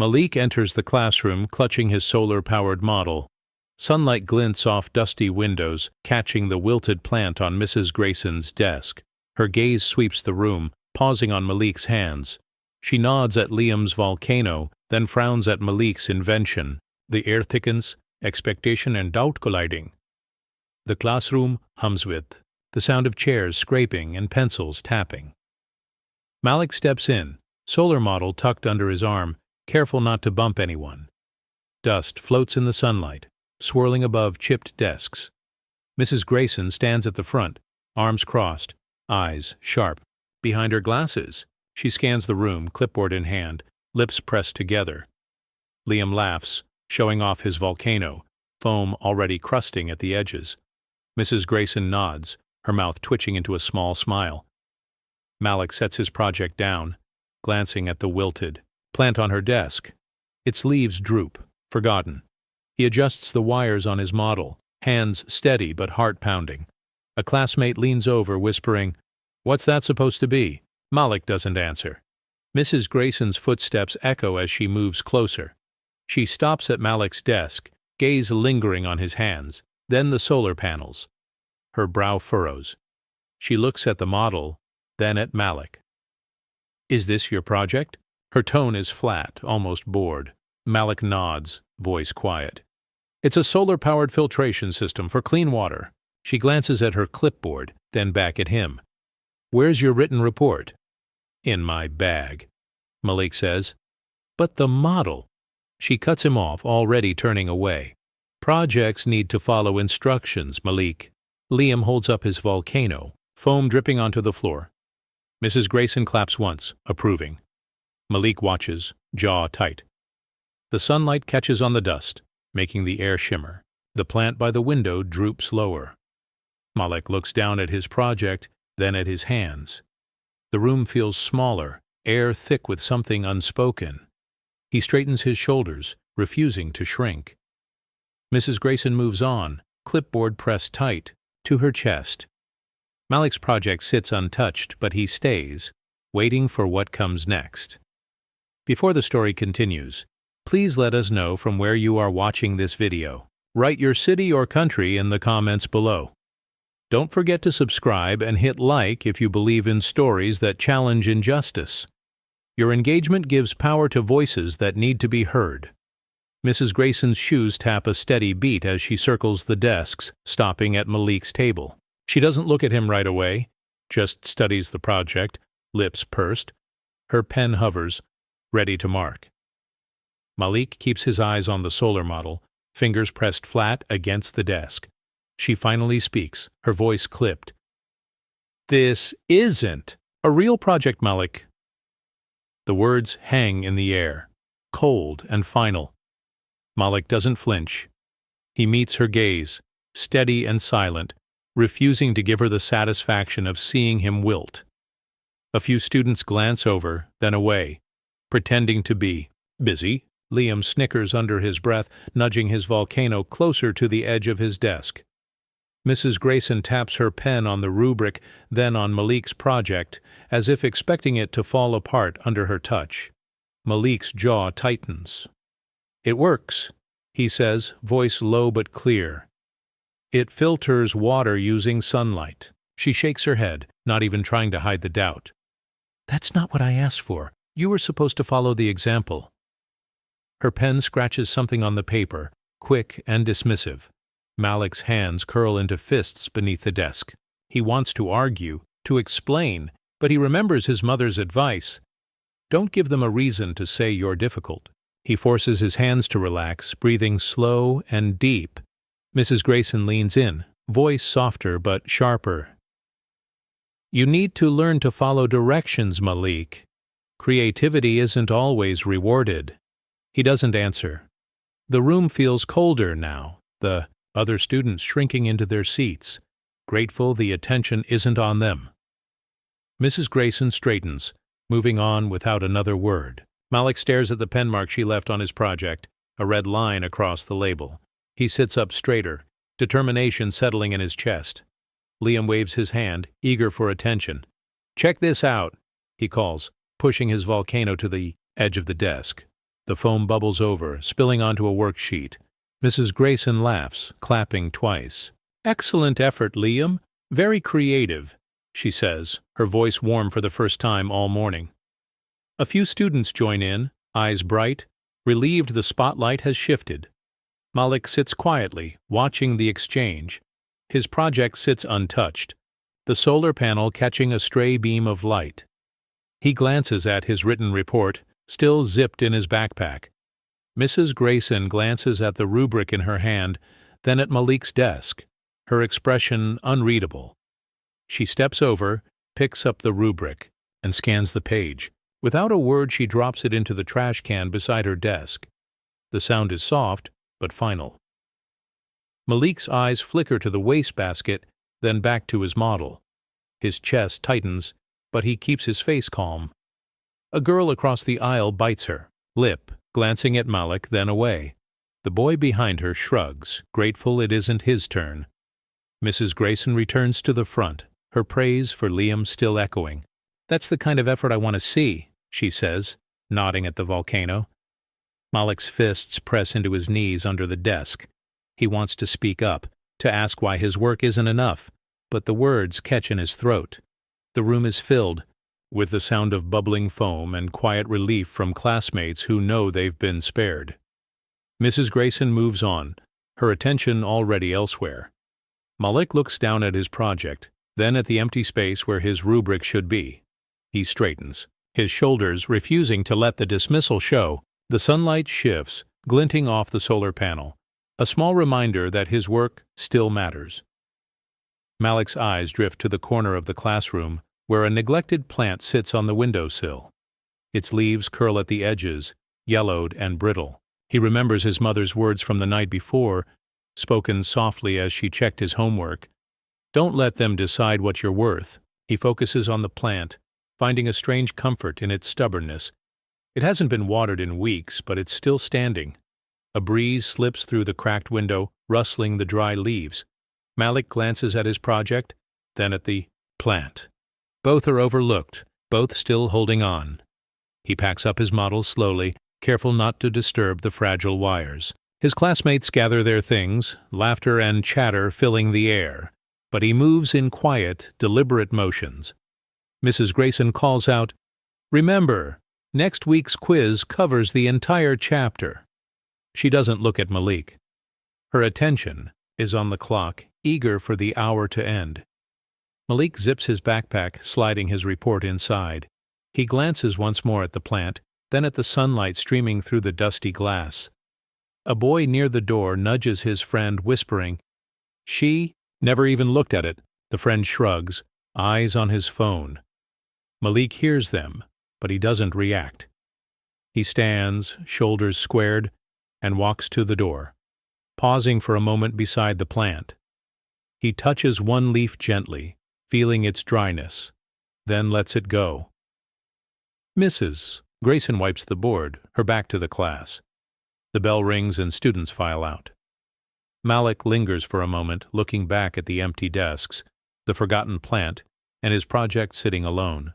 Malik enters the classroom clutching his solar-powered model. Sunlight glints off dusty windows, catching the wilted plant on Mrs. Grayson's desk. Her gaze sweeps the room, pausing on Malik's hands. She nods at Liam's volcano, then frowns at Malik's invention. The air thickens, expectation and doubt colliding. The classroom hums with the sound of chairs scraping and pencils tapping. Malik steps in, solar model tucked under his arm, careful not to bump anyone. Dust floats in the sunlight, swirling above chipped desks. Mrs. Grayson stands at the front, arms crossed, eyes sharp. Behind her glasses, she scans the room, clipboard in hand, lips pressed together. Liam laughs, showing off his volcano, foam already crusting at the edges. Mrs. Grayson nods, her mouth twitching into a small smile. Malik sets his project down, glancing at the wilted plant on her desk. Its leaves droop, forgotten. He adjusts the wires on his model, hands steady but heart-pounding. A classmate leans over, whispering, "What's that supposed to be?" Malik doesn't answer. Mrs. Grayson's footsteps echo as she moves closer. She stops at Malik's desk, gaze lingering on his hands, then the solar panels. Her brow furrows. She looks at the model, then at Malik. "Is this your project?" Her tone is flat, almost bored. Malik nods, voice quiet. "It's a solar-powered filtration system for clean water." She glances at her clipboard, then back at him. "Where's your written report?" "In my bag," Malik says. "But the model." She cuts him off, already turning away. "Projects need to follow instructions, Malik." Liam holds up his volcano, foam dripping onto the floor. Mrs. Grayson claps once, approving. Malik watches, jaw tight. The sunlight catches on the dust, making the air shimmer. The plant by the window droops lower. Malik looks down at his project, then at his hands. The room feels smaller, air thick with something unspoken. He straightens his shoulders, refusing to shrink. Mrs. Grayson moves on, clipboard pressed tight, to her chest. Malik's project sits untouched, but he stays, waiting for what comes next. Before the story continues, please let us know from where you are watching this video. Write your city or country in the comments below. Don't forget to subscribe and hit like if you believe in stories that challenge injustice. Your engagement gives power to voices that need to be heard. Mrs. Grayson's shoes tap a steady beat as she circles the desks, stopping at Malik's table. She doesn't look at him right away, just studies the project, lips pursed. Her pen hovers, ready to mark. Malik keeps his eyes on the solar model, fingers pressed flat against the desk. She finally speaks, her voice clipped. "This isn't a real project, Malik." The words hang in the air, cold and final. Malik doesn't flinch. He meets her gaze, steady and silent, refusing to give her the satisfaction of seeing him wilt. A few students glance over, then away, pretending to be busy. Liam snickers under his breath, nudging his volcano closer to the edge of his desk. Mrs. Grayson taps her pen on the rubric, then on Malik's project, as if expecting it to fall apart under her touch. Malik's jaw tightens. "It works," he says, voice low but clear. "It filters water using sunlight." She shakes her head, not even trying to hide the doubt. "That's not what I asked for. You were supposed to follow the example." Her pen scratches something on the paper, quick and dismissive. Malik's hands curl into fists beneath the desk. He wants to argue, to explain, but he remembers his mother's advice. Don't give them a reason to say you're difficult. He forces his hands to relax, breathing slow and deep. Mrs. Grayson leans in, voice softer but sharper. "You need to learn to follow directions, Malik. Creativity isn't always rewarded." He doesn't answer. The room feels colder now, the other students shrinking into their seats, grateful the attention isn't on them. Mrs. Grayson straightens, moving on without another word. Malik stares at the pen mark she left on his project, a red line across the label. He sits up straighter, determination settling in his chest. Liam waves his hand, eager for attention. "Check this out," he calls, pushing his volcano to the edge of the desk. The foam bubbles over, spilling onto a worksheet. Mrs. Grayson laughs, clapping twice. "Excellent effort, Liam. Very creative," she says, her voice warm for the first time all morning. A few students join in, eyes bright, relieved the spotlight has shifted. Malik sits quietly, watching the exchange. His project sits untouched, the solar panel catching a stray beam of light. He glances at his written report, still zipped in his backpack. Mrs. Grayson glances at the rubric in her hand, then at Malik's desk, her expression unreadable. She steps over, picks up the rubric, and scans the page. Without a word, she drops it into the trash can beside her desk. The sound is soft, but final. Malik's eyes flicker to the wastebasket, then back to his model. His chest tightens, but he keeps his face calm. A girl across the aisle bites her lip, glancing at Malik, then away. The boy behind her shrugs, grateful it isn't his turn. Mrs. Grayson returns to the front, her praise for Liam still echoing. "That's the kind of effort I want to see," she says, nodding at the volcano. Malik's fists press into his knees under the desk. He wants to speak up, to ask why his work isn't enough, but the words catch in his throat. The room is filled with the sound of bubbling foam and quiet relief from classmates who know they've been spared. Mrs. Grayson moves on, her attention already elsewhere. Malik looks down at his project, then at the empty space where his rubric should be. He straightens, his shoulders refusing to let the dismissal show. The sunlight shifts, glinting off the solar panel, a small reminder that his work still matters. Malik's eyes drift to the corner of the classroom where a neglected plant sits on the windowsill. Its leaves curl at the edges, yellowed and brittle. He remembers his mother's words from the night before, spoken softly as she checked his homework. "Don't let them decide what you're worth." He focuses on the plant, finding a strange comfort in its stubbornness. It hasn't been watered in weeks, but it's still standing. A breeze slips through the cracked window, rustling the dry leaves. Malik glances at his project, then at the plant. Both are overlooked, both still holding on. He packs up his model slowly, careful not to disturb the fragile wires. His classmates gather their things, laughter and chatter filling the air, but he moves in quiet, deliberate motions. Mrs. Grayson calls out, "Remember, next week's quiz covers the entire chapter." She doesn't look at Malik. Her attention is on the clock, eager for the hour to end. Malik zips his backpack, sliding his report inside. He glances once more at the plant, then at the sunlight streaming through the dusty glass. A boy near the door nudges his friend, whispering, "She never even looked at it." The friend shrugs, eyes on his phone. Malik hears them, but he doesn't react. He stands, shoulders squared, and walks to the door, pausing for a moment beside the plant. He touches one leaf gently, feeling its dryness, then lets it go. "Mrs." Grayson wipes the board, her back to the class. The bell rings and students file out. Malik lingers for a moment, looking back at the empty desks, the forgotten plant, and his project sitting alone.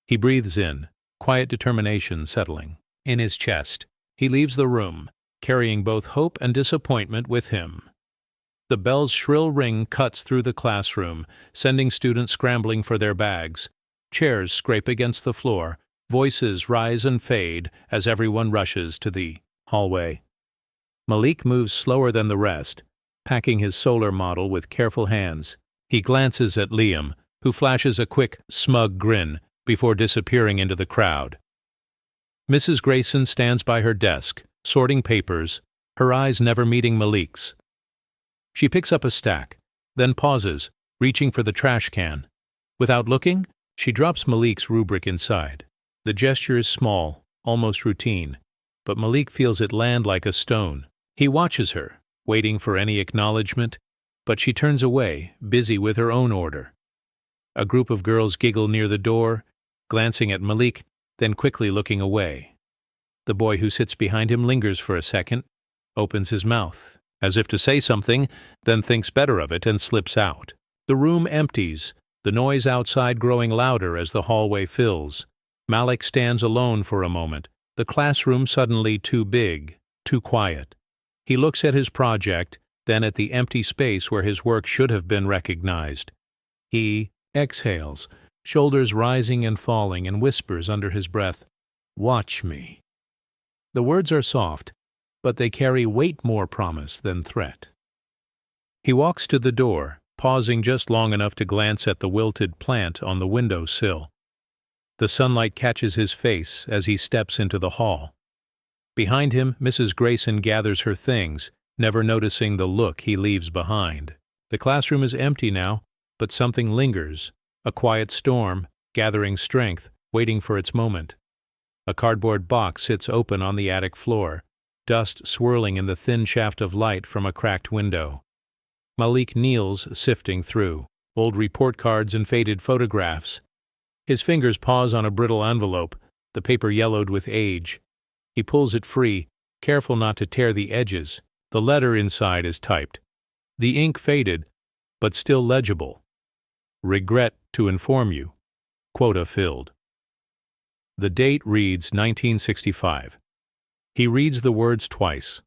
He breathes in, quiet determination settling in his chest. He leaves the room, carrying both hope and disappointment with him. The bell's shrill ring cuts through the classroom, sending students scrambling for their bags. Chairs scrape against the floor, voices rise and fade as everyone rushes to the hallway. Malik moves slower than the rest, packing his solar model with careful hands. He glances at Liam, who flashes a quick, smug grin before disappearing into the crowd. Mrs. Grayson stands by her desk, sorting papers, her eyes never meeting Malik's. She picks up a stack, then pauses, reaching for the trash can. Without looking, she drops Malik's rubric inside. The gesture is small, almost routine, but Malik feels it land like a stone. He watches her, waiting for any acknowledgement, but she turns away, busy with her own order. A group of girls giggle near the door, glancing at Malik, then quickly looking away. The boy who sits behind him lingers for a second, opens his mouth, as if to say something, then thinks better of it and slips out. The room empties, the noise outside growing louder as the hallway fills. Malik stands alone for a moment, The classroom suddenly too big, too quiet. He looks at his project, then at the empty space where his work should have been recognized. He exhales, shoulders rising and falling, and whispers under his breath, "Watch me." The words are soft, but they carry weight more promise than threat. He walks to the door, pausing just long enough to glance at the wilted plant on the window sill. The sunlight catches his face as he steps into the hall. Behind him, Mrs. Grayson gathers her things, never noticing the look he leaves behind. The classroom is empty now, but something lingers, a quiet storm, gathering strength, waiting for its moment. A cardboard box sits open on the attic floor, dust swirling in the thin shaft of light from a cracked window. Malik kneels, sifting through old report cards and faded photographs. His fingers pause on a brittle envelope, the paper yellowed with age. He pulls it free, careful not to tear the edges. The letter inside is typed. The ink faded, but still legible. "Regret to inform you. Quota filled." The date reads 1965. He reads the words twice,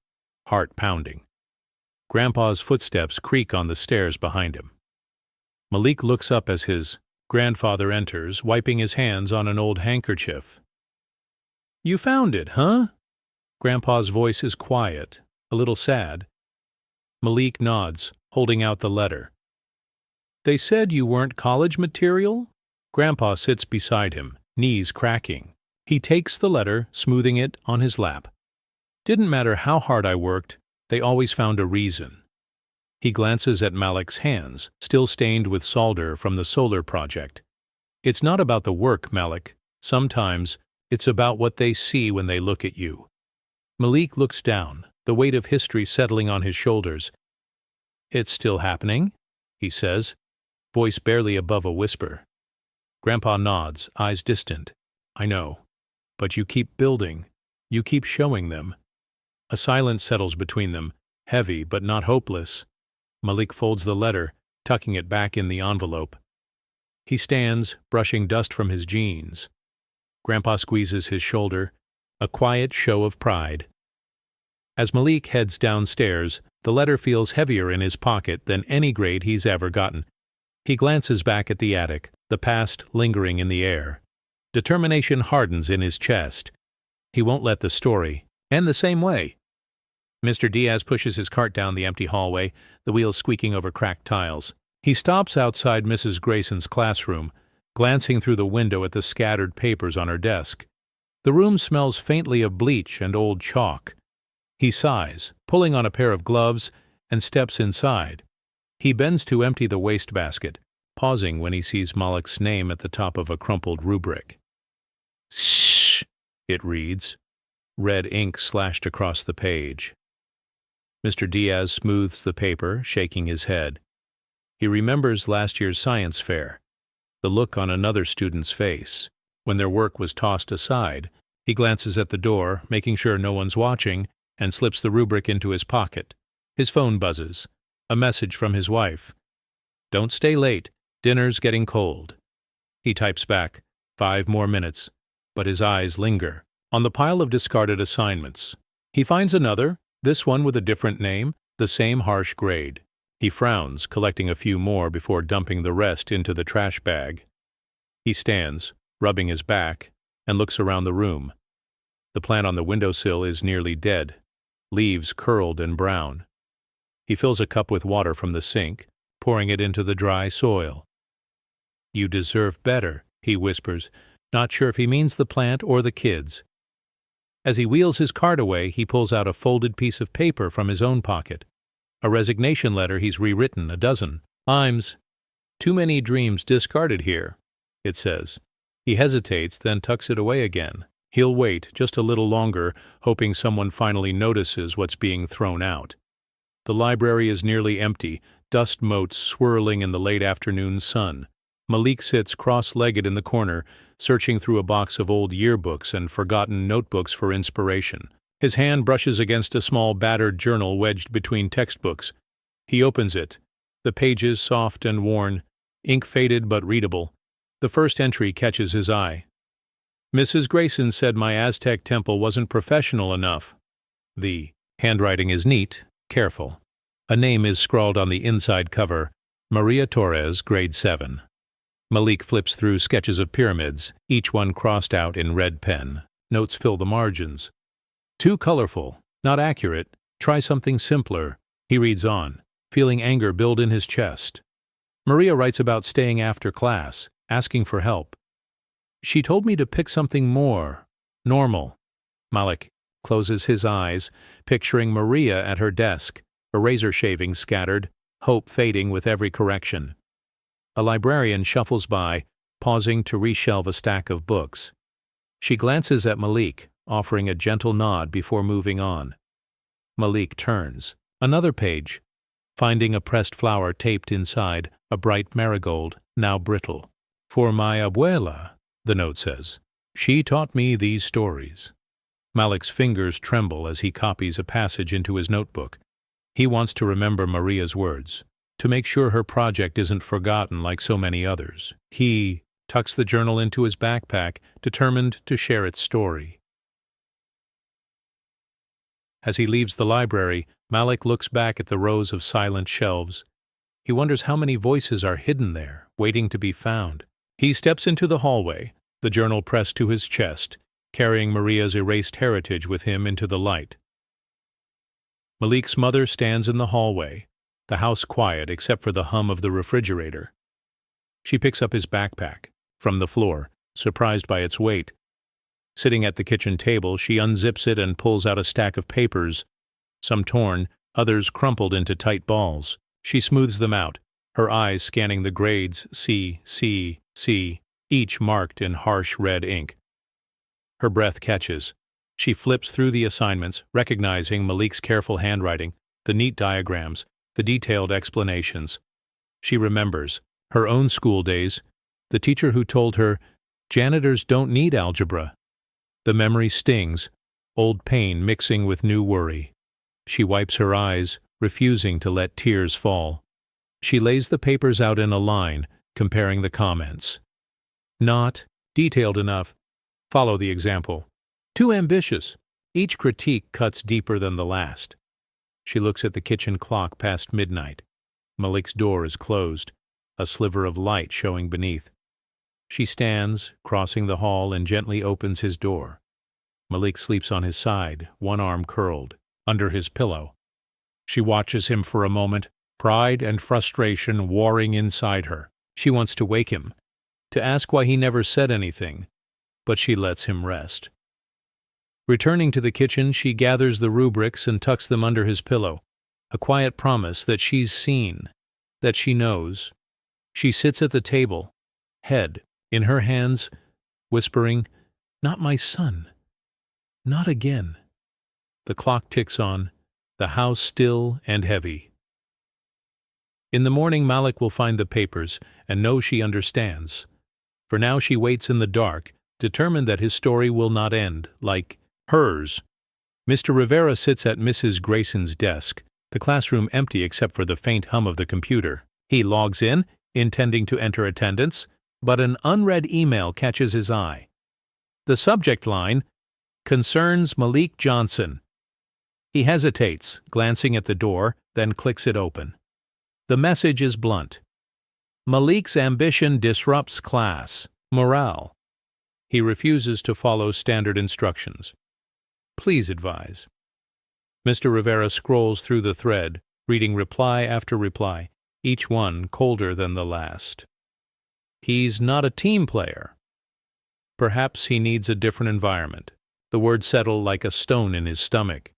heart pounding. Grandpa's footsteps creak on the stairs behind him. Malik looks up as his grandfather enters, wiping his hands on an old handkerchief. "You found it, huh?" Grandpa's voice is quiet, a little sad. Malik nods, holding out the letter. "They said you weren't college material?" Grandpa sits beside him, knees cracking. He takes the letter, smoothing it on his lap. "Didn't matter how hard I worked, they always found a reason." He glances at Malik's hands, still stained with solder from the solar project. "It's not about the work, Malik. Sometimes it's about what they see when they look at you." Malik looks down, the weight of history settling on his shoulders. "It's still happening?" he says, voice barely above a whisper. Grandpa nods, eyes distant. "I know. But you keep building. You keep showing them." A silence settles between them, heavy but not hopeless. Malik folds the letter, tucking it back in the envelope. He stands, brushing dust from his jeans. Grandpa squeezes his shoulder, a quiet show of pride. As Malik heads downstairs, the letter feels heavier in his pocket than any grade he's ever gotten. He glances back at the attic, the past lingering in the air. Determination hardens in his chest. He won't let the story end the same way. Mr. Diaz pushes his cart down the empty hallway, the wheels squeaking over cracked tiles. He stops outside Mrs. Grayson's classroom, glancing through the window at the scattered papers on her desk. The room smells faintly of bleach and old chalk. He sighs, pulling on a pair of gloves, and steps inside. He bends to empty the wastebasket, pausing when he sees Malik's name at the top of a crumpled rubric. "Shh," it reads, red ink slashed across the page. Mr. Diaz smooths the paper, shaking his head. He remembers last year's science fair, the look on another student's face. When their work was tossed aside, he glances at the door, making sure no one's watching, and slips the rubric into his pocket. His phone buzzes. A message from his wife. "Don't stay late. Dinner's getting cold." He types back, 5 more minutes, but his eyes linger on the pile of discarded assignments. He finds another, this one with a different name, the same harsh grade. He frowns, collecting a few more before dumping the rest into the trash bag. He stands, rubbing his back, and looks around the room. The plant on the windowsill is nearly dead, leaves curled and brown. He fills a cup with water from the sink, pouring it into the dry soil. "You deserve better," he whispers, not sure if he means the plant or the kids. As he wheels his cart away, he pulls out a folded piece of paper from his own pocket. A resignation letter he's rewritten 12 times. "Too many dreams discarded here," it says. He hesitates, then tucks it away again. He'll wait just a little longer, hoping someone finally notices what's being thrown out. The library is nearly empty, dust motes swirling in the late afternoon sun. Malik sits cross-legged in the corner, searching through a box of old yearbooks and forgotten notebooks for inspiration. His hand brushes against a small battered journal wedged between textbooks. He opens it. The pages soft and worn, ink faded but readable. The first entry catches his eye. Mrs. Grayson said my Aztec temple wasn't professional enough. The handwriting is neat, careful. A name is scrawled on the inside cover, Maria Torres, grade 7. Malik flips through sketches of pyramids, each one crossed out in red pen. Notes fill the margins. Too colorful, not accurate, try something simpler. He reads on, feeling anger build in his chest. Maria writes about staying after class, asking for help. She told me to pick something more normal. Malik closes his eyes, picturing Maria at her desk, a razor shavings scattered, hope fading with every correction. A librarian shuffles by, pausing to reshelve a stack of books. She glances at Malik, offering a gentle nod before moving on. Malik turns. Another page, finding a pressed flower taped inside, a bright marigold, now brittle. For my abuela, the note says. She taught me these stories. Malik's fingers tremble as he copies a passage into his notebook. He wants to remember Maria's words, to make sure her project isn't forgotten like so many others. He tucks the journal into his backpack, determined to share its story. As he leaves the library, Malik looks back at the rows of silent shelves. He wonders how many voices are hidden there, waiting to be found. He steps into the hallway, the journal pressed to his chest, carrying Maria's erased heritage with him into the light. Malik's mother stands in the hallway, the house quiet except for the hum of the refrigerator. She picks up his backpack from the floor, surprised by its weight. Sitting at the kitchen table, she unzips it and pulls out a stack of papers, some torn, others crumpled into tight balls. She smooths them out, her eyes scanning the grades C, C, C, each marked in harsh red ink. Her breath catches. She flips through the assignments, recognizing Malik's careful handwriting, the neat diagrams, the detailed explanations. She remembers her own school days, the teacher who told her, janitors don't need algebra. The memory stings, old pain mixing with new worry. She wipes her eyes, refusing to let tears fall. She lays the papers out in a line, comparing the comments. Not detailed enough. Follow the example. Too ambitious. Each critique cuts deeper than the last. She looks at the kitchen clock past midnight. Malik's door is closed, a sliver of light showing beneath. She stands, crossing the hall, and gently opens his door. Malik sleeps on his side, one arm curled, under his pillow. She watches him for a moment, pride and frustration warring inside her. She wants to wake him, to ask why he never said anything, but she lets him rest. Returning to the kitchen, she gathers the rubrics and tucks them under his pillow, a quiet promise that she's seen, that she knows. She sits at the table, head in her hands, whispering, "Not my son. Not again." The clock ticks on, the house still and heavy. In the morning, Malik will find the papers and know she understands. For now she waits in the dark, determined that his story will not end, like hers. Mr. Rivera sits at Mrs. Grayson's desk, the classroom empty except for the faint hum of the computer. He logs in, intending to enter attendance, but an unread email catches his eye. The subject line concerns Malik Johnson. He hesitates, glancing at the door, then clicks it open. The message is blunt. Malik's ambition disrupts class morale. He refuses to follow standard instructions. Please advise. Mr. Rivera scrolls through the thread, reading reply after reply, each one colder than the last. He's not a team player. Perhaps he needs a different environment. The words settle like a stone in his stomach.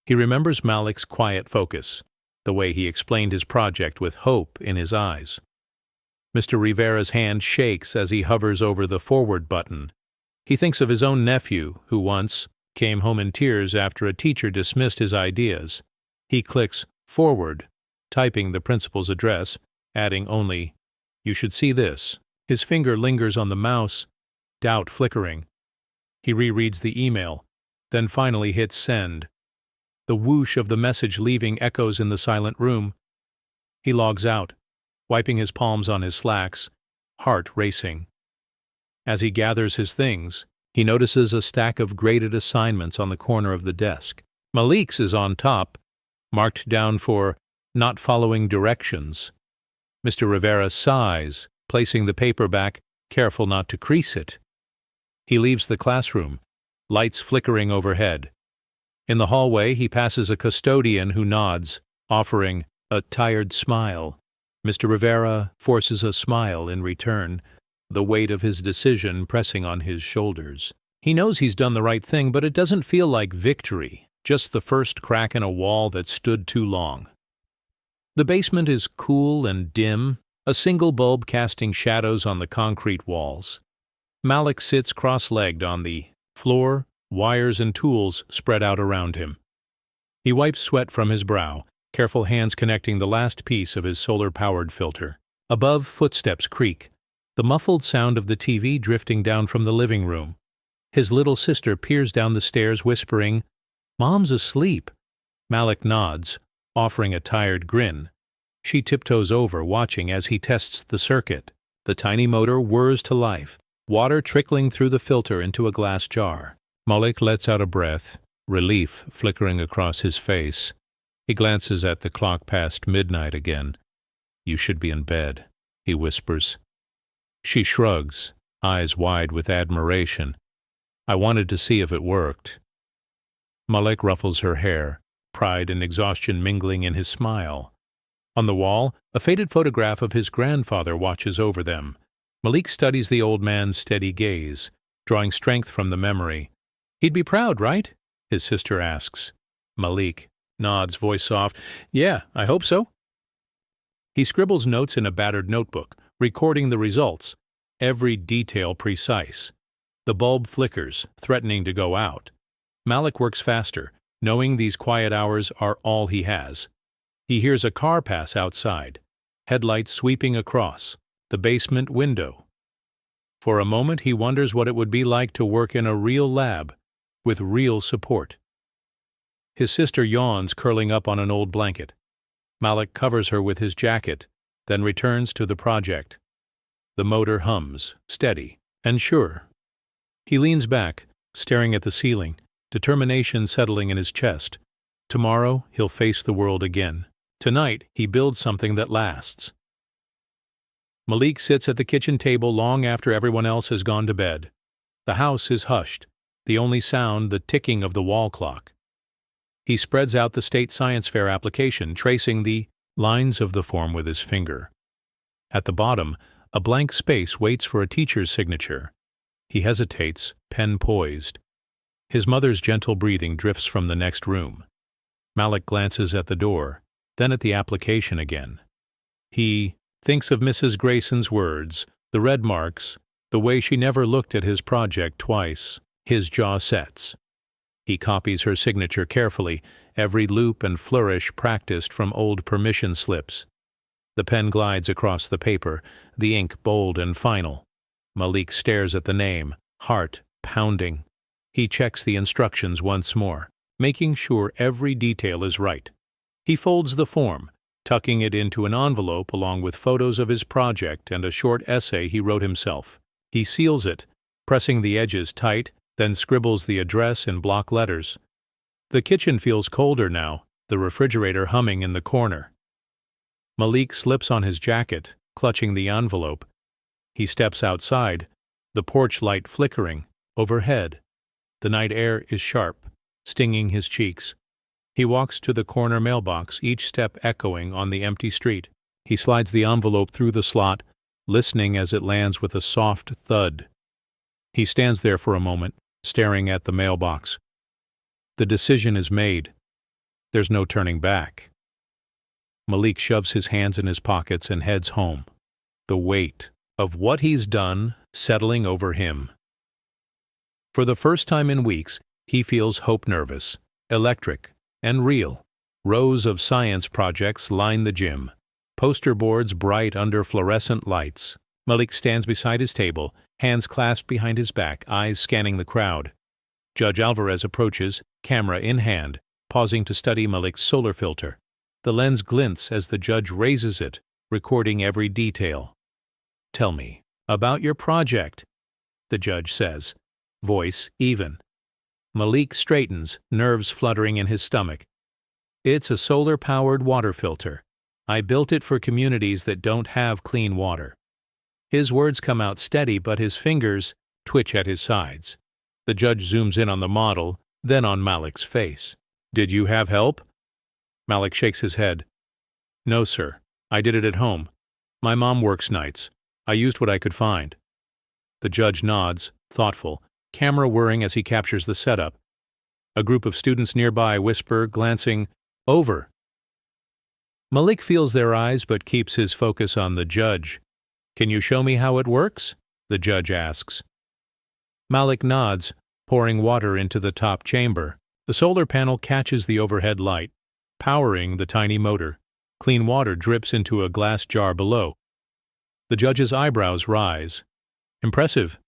He remembers Malik's quiet focus, the way he explained his project with hope in his eyes. Mr. Rivera's hand shakes as he hovers over the forward button. He thinks of his own nephew, who once came home in tears after a teacher dismissed his ideas. He clicks forward, typing the principal's address, adding only, "You should see this." His finger lingers on the mouse, doubt flickering. He rereads the email, then finally hits send. The whoosh of the message leaving echoes in the silent room. He logs out, wiping his palms on his slacks, heart racing. As he gathers his things, he notices a stack of graded assignments on the corner of the desk. Malik's is on top, marked down for not following directions. Mr. Rivera sighs, placing the paper back, careful not to crease it. He leaves the classroom, lights flickering overhead. In the hallway, he passes a custodian who nods, offering a tired smile. Mr. Rivera forces a smile in return, the weight of his decision pressing on his shoulders. He knows he's done the right thing, but it doesn't feel like victory, just the first crack in a wall that stood too long. The basement is cool and dim, a single bulb casting shadows on the concrete walls. Malik sits cross-legged on the floor, wires and tools spread out around him. He wipes sweat from his brow, careful hands connecting the last piece of his solar-powered filter. Above, footsteps creak, the muffled sound of the TV drifting down from the living room. His little sister peers down the stairs, whispering, "Mom's asleep." Malik nods, offering a tired grin. She tiptoes over, watching as he tests the circuit. The tiny motor whirs to life, water trickling through the filter into a glass jar. Malik lets out a breath, relief flickering across his face. He glances at the clock past midnight again. "You should be in bed," he whispers. She shrugs, eyes wide with admiration. "I wanted to see if it worked." Malik ruffles her hair, pride and exhaustion mingling in his smile. On the wall, a faded photograph of his grandfather watches over them. Malik studies the old man's steady gaze, drawing strength from the memory. "He'd be proud, right?" his sister asks. Malik nods, voice soft. "Yeah, I hope so." He scribbles notes in a battered notebook, recording the results, every detail precise. The bulb flickers, threatening to go out. Malik works faster, knowing these quiet hours are all he has. He hears a car pass outside, headlights sweeping across the basement window. For a moment he wonders what it would be like to work in a real lab, with real support. His sister yawns, curling up on an old blanket. Malik covers her with his jacket, then returns to the project. The motor hums, steady and sure. He leans back, staring at the ceiling, determination settling in his chest. Tomorrow he'll face the world again. Tonight he builds something that lasts. Malik sits at the kitchen table long after everyone else has gone to bed. The house is hushed, the only sound the ticking of the wall clock. He spreads out the state science fair application, tracing the lines of the form with his finger. At the bottom, a blank space waits for a teacher's signature. He hesitates, pen poised. His mother's gentle breathing drifts from the next room. Malik glances at the door, then at the application again. He thinks of Mrs. Grayson's words, the red marks, the way she never looked at his project twice. His jaw sets. He copies her signature carefully, every loop and flourish practiced from old permission slips. The pen glides across the paper, the ink bold and final. Malik stares at the name, heart pounding. He checks the instructions once more, making sure every detail is right. He folds the form, tucking it into an envelope along with photos of his project and a short essay he wrote himself. He seals it, pressing the edges tight, then scribbles the address in block letters. The kitchen feels colder now, the refrigerator humming in the corner. Malik slips on his jacket, clutching the envelope. He steps outside, the porch light flickering, overhead. The night air is sharp, stinging his cheeks. He walks to the corner mailbox, each step echoing on the empty street. He slides the envelope through the slot, listening as it lands with a soft thud. He stands there for a moment, staring at the mailbox. The decision is made. There's no turning back. Malik shoves his hands in his pockets and heads home, the weight of what he's done settling over him. For the first time in weeks, he feels hope nervous, electric, and real. Rows of science projects line the gym, poster boards bright under fluorescent lights. Malik stands beside his table, hands clasped behind his back, eyes scanning the crowd. Judge Alvarez approaches, camera in hand, pausing to study Malik's solar filter. The lens glints as the judge raises it, recording every detail. "Tell me about your project." the judge says, voice even. Malik straightens, nerves fluttering in his stomach. It's a solar-powered water filter. I built it for communities that don't have clean water. His words come out steady, but his fingers twitch at his sides. The judge zooms in on the model, then on Malik's face. Did you have help? Malik shakes his head. No, sir. I did it at home. My mom works nights. I used what I could find. The judge nods, thoughtful, camera whirring as he captures the setup. A group of students nearby whisper, glancing over. Malik feels their eyes but keeps his focus on the judge. Can you show me how it works? The judge asks. Malik nods, pouring water into the top chamber. The solar panel catches the overhead light, powering the tiny motor. Clean water drips into a glass jar below. The judge's eyebrows rise. Impressive.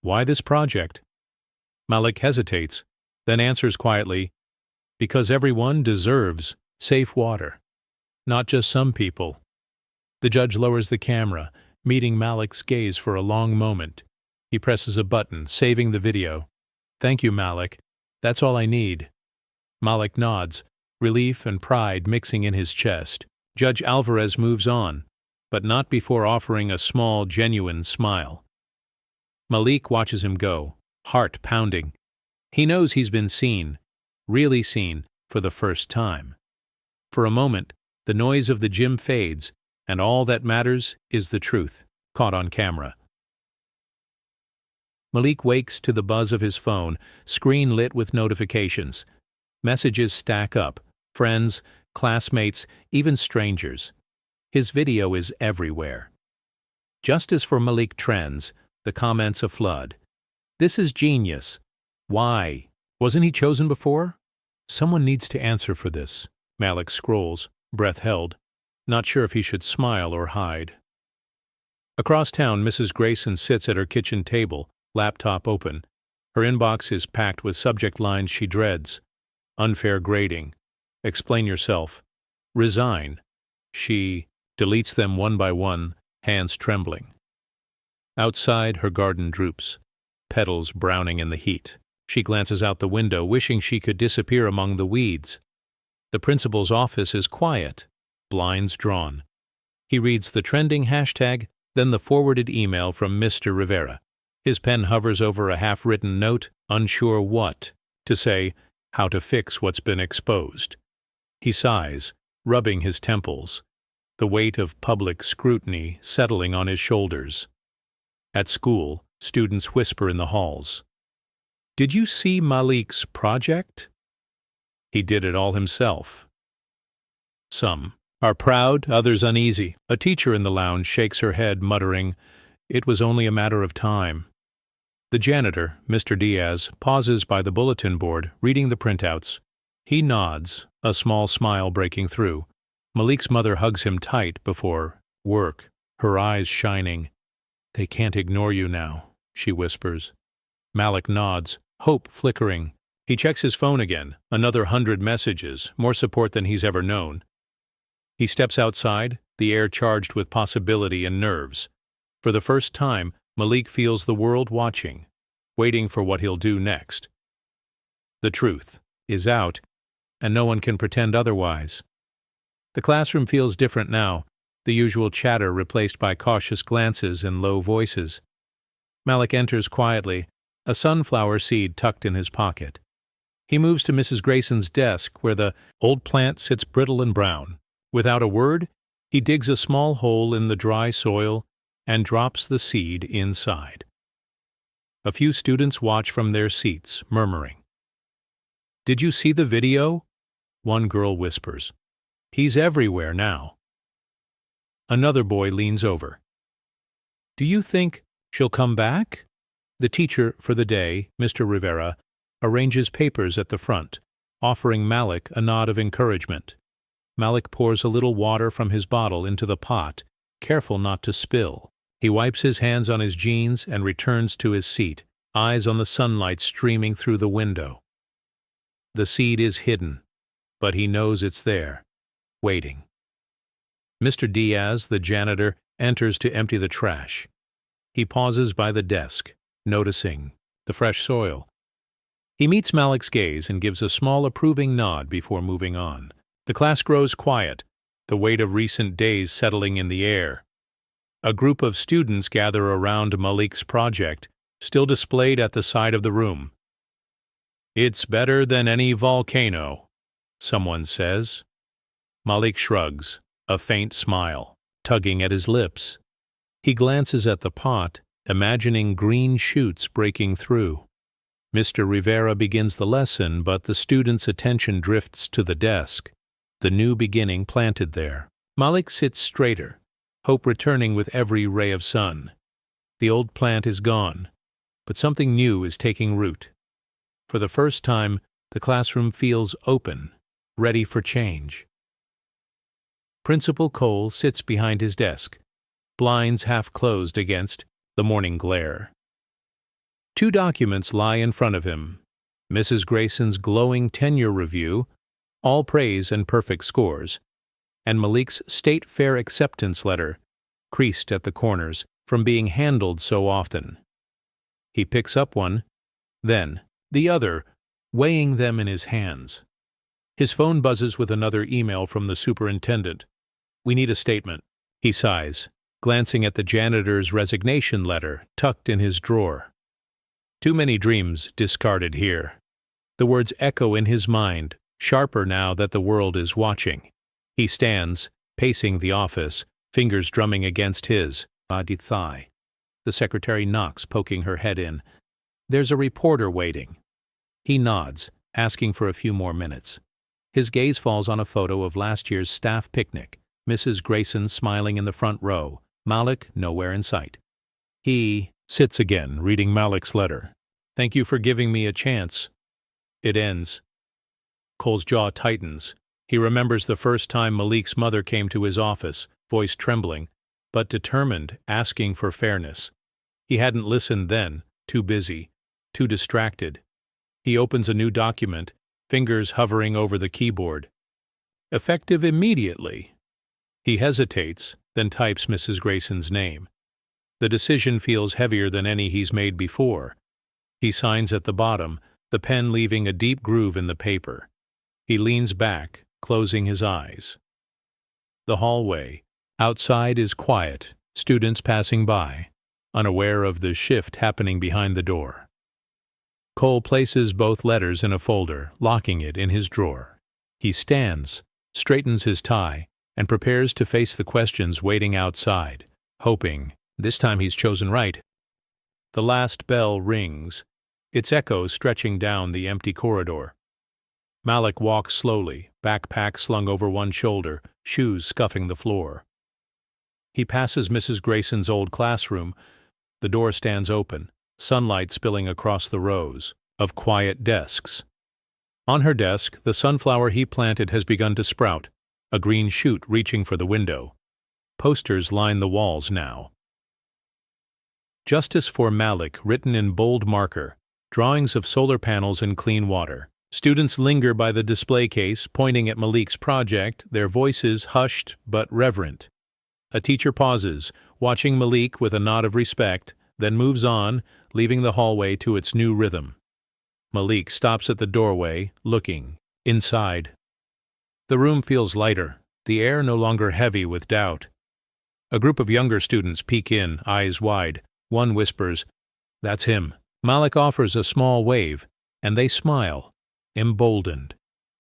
Why this project? Malik hesitates, then answers quietly, because everyone deserves safe water. Not just some people. The judge lowers the camera, meeting Malik's gaze for a long moment. He presses a button, saving the video. Thank you, Malik. That's all I need. Malik nods, relief and pride mixing in his chest. Judge Alvarez moves on, but not before offering a small, genuine smile. Malik watches him go, heart pounding. He knows he's been seen, really seen, for the first time. For a moment, the noise of the gym fades, and all that matters is the truth, caught on camera. Malik wakes to the buzz of his phone, screen lit with notifications. Messages stack up, friends, classmates, even strangers. His video is everywhere. Just as for Malik trends, the comments a flood. This is genius. Why? Wasn't he chosen before? Someone needs to answer for this. Malik scrolls, breath held, not sure if he should smile or hide. Across town, Mrs. Grayson sits at her kitchen table, laptop open. Her inbox is packed with subject lines she dreads. Unfair grading. Explain yourself. Resign. She deletes them one by one, hands trembling. Outside, her garden droops, petals browning in the heat. She glances out the window, wishing she could disappear among the weeds. The principal's office is quiet, blinds drawn. He reads the trending hashtag, then the forwarded email from Mr. Rivera. His pen hovers over a half-written note, unsure what to say, how to fix what's been exposed. He sighs, rubbing his temples, the weight of public scrutiny settling on his shoulders. At school, students whisper in the halls. Did you see Malik's project? He did it all himself. Some are proud, others uneasy. A teacher in the lounge shakes her head, muttering, "It was only a matter of time." The janitor, Mr. Diaz, pauses by the bulletin board, reading the printouts. He nods, a small smile breaking through. Malik's mother hugs him tight before work, her eyes shining. "They can't ignore you now," she whispers. Malik nods, hope flickering. He checks his phone again, another 100 messages, more support than he's ever known. He steps outside, the air charged with possibility and nerves. For the first time, Malik feels the world watching, waiting for what he'll do next. The truth is out, and no one can pretend otherwise. The classroom feels different now, the usual chatter replaced by cautious glances and low voices. Malik enters quietly, a sunflower seed tucked in his pocket. He moves to Mrs. Grayson's desk, where the old plant sits brittle and brown. Without a word, he digs a small hole in the dry soil and drops the seed inside. A few students watch from their seats, murmuring. "Did you see the video?" One girl whispers. "He's everywhere now." Another boy leans over. "Do you think she'll come back?" The teacher for the day, Mr. Rivera, arranges papers at the front, offering Malik a nod of encouragement. Malik pours a little water from his bottle into the pot, careful not to spill. He wipes his hands on his jeans and returns to his seat, eyes on the sunlight streaming through the window. The seed is hidden, but he knows it's there, waiting. Mr. Diaz, the janitor, enters to empty the trash. He pauses by the desk, noticing the fresh soil. He meets Malik's gaze and gives a small approving nod before moving on. The class grows quiet, the weight of recent days settling in the air. A group of students gather around Malik's project, still displayed at the side of the room. "It's better than any volcano," someone says. Malik shrugs, a faint smile tugging at his lips. He glances at the pot, imagining green shoots breaking through. Mr. Rivera begins the lesson, but the student's attention drifts to the desk, the new beginning planted there. Malik sits straighter, hope returning with every ray of sun. The old plant is gone, but something new is taking root. For the first time, the classroom feels open, ready for change. Principal Cole sits behind his desk, blinds half closed against the morning glare. 2 documents lie in front of him: Mrs. Grayson's glowing tenure review, all praise and perfect scores, and Malik's state fair acceptance letter, creased at the corners from being handled so often. He picks up one, then the other, weighing them in his hands. His phone buzzes with another email from the superintendent. "We need a statement," he sighs, glancing at the janitor's resignation letter tucked in his drawer. Too many dreams discarded here. The words echo in his mind, sharper now that the world is watching. He stands, pacing the office, fingers drumming against his body thigh. The secretary knocks, poking her head in. There's a reporter waiting. He nods, asking for a few more minutes. His gaze falls on a photo of last year's staff picnic, Mrs. Grayson smiling in the front row, Malik nowhere in sight. He sits again, reading Malik's letter. "Thank you for giving me a chance." It ends. Cole's jaw tightens. He remembers the first time Malik's mother came to his office, voice trembling, but determined, asking for fairness. He hadn't listened then, too busy, too distracted. He opens a new document, fingers hovering over the keyboard. "Effective immediately." He hesitates, then types Mrs. Grayson's name. The decision feels heavier than any he's made before. He signs at the bottom, the pen leaving a deep groove in the paper. He leans back, closing his eyes. The hallway. Outside is quiet, students passing by, unaware of the shift happening behind the door. Cole places both letters in a folder, locking it in his drawer. He stands, straightens his tie, and prepares to face the questions waiting outside, hoping this time he's chosen right. The last bell rings, its echo stretching down the empty corridor. Malik walks slowly, backpack slung over one shoulder, shoes scuffing the floor. He passes Mrs. Grayson's old classroom. The door stands open, sunlight spilling across the rows of quiet desks. On her desk, the sunflower he planted has begun to sprout, a green shoot reaching for the window. Posters line the walls now. Justice for Malik written in bold marker, drawings of solar panels and clean water. Students linger by the display case, pointing at Malik's project, their voices hushed but reverent. A teacher pauses, watching Malik with a nod of respect, then moves on, leaving the hallway to its new rhythm. Malik stops at the doorway, looking inside. The room feels lighter, the air no longer heavy with doubt. A group of younger students peek in, eyes wide. One whispers, "That's him." Malik offers a small wave, and they smile, emboldened.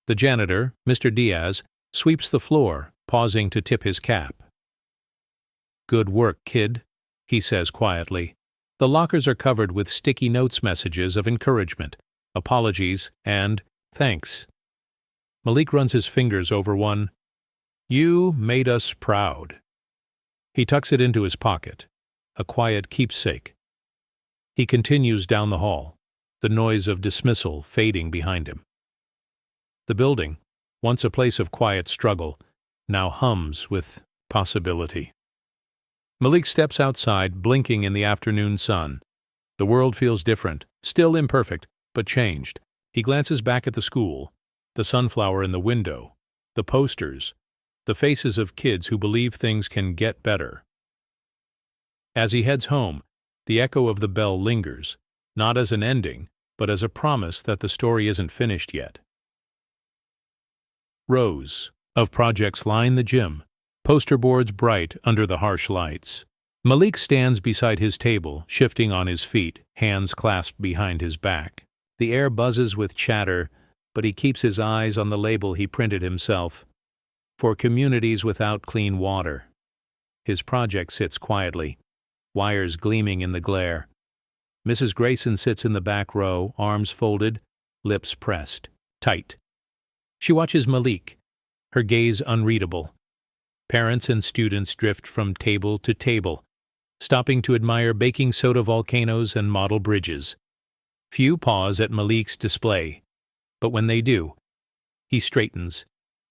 The janitor, Mr. Diaz, sweeps the floor, pausing to tip his cap. "Good work, kid," he says quietly. The lockers are covered with sticky notes messages of encouragement, apologies, and thanks. Malik runs his fingers over one. "You made us proud." He tucks it into his pocket, a quiet keepsake. He continues down the hall, the noise of dismissal fading behind him. The building, once a place of quiet struggle, now hums with possibility. Malik steps outside, blinking in the afternoon sun. The world feels different, still imperfect, but changed. He glances back at the school, the sunflower in the window, the posters, the faces of kids who believe things can get better. As he heads home, The echo of the bell lingers, not as an ending, but as a promise that the story isn't finished yet. Rows of projects line the gym, poster boards bright under the harsh lights. Malik stands beside his table, shifting on his feet, hands clasped behind his back. The air buzzes with chatter, but he keeps his eyes on the label he printed himself. For communities without clean water. His project sits quietly, wires gleaming in the glare. Mrs. Grayson sits in the back row, arms folded, lips pressed, tight. She watches Malik, her gaze unreadable. Parents and students drift from table to table, stopping to admire baking soda volcanoes and model bridges. Few pause at Malik's display, but when they do, he straightens,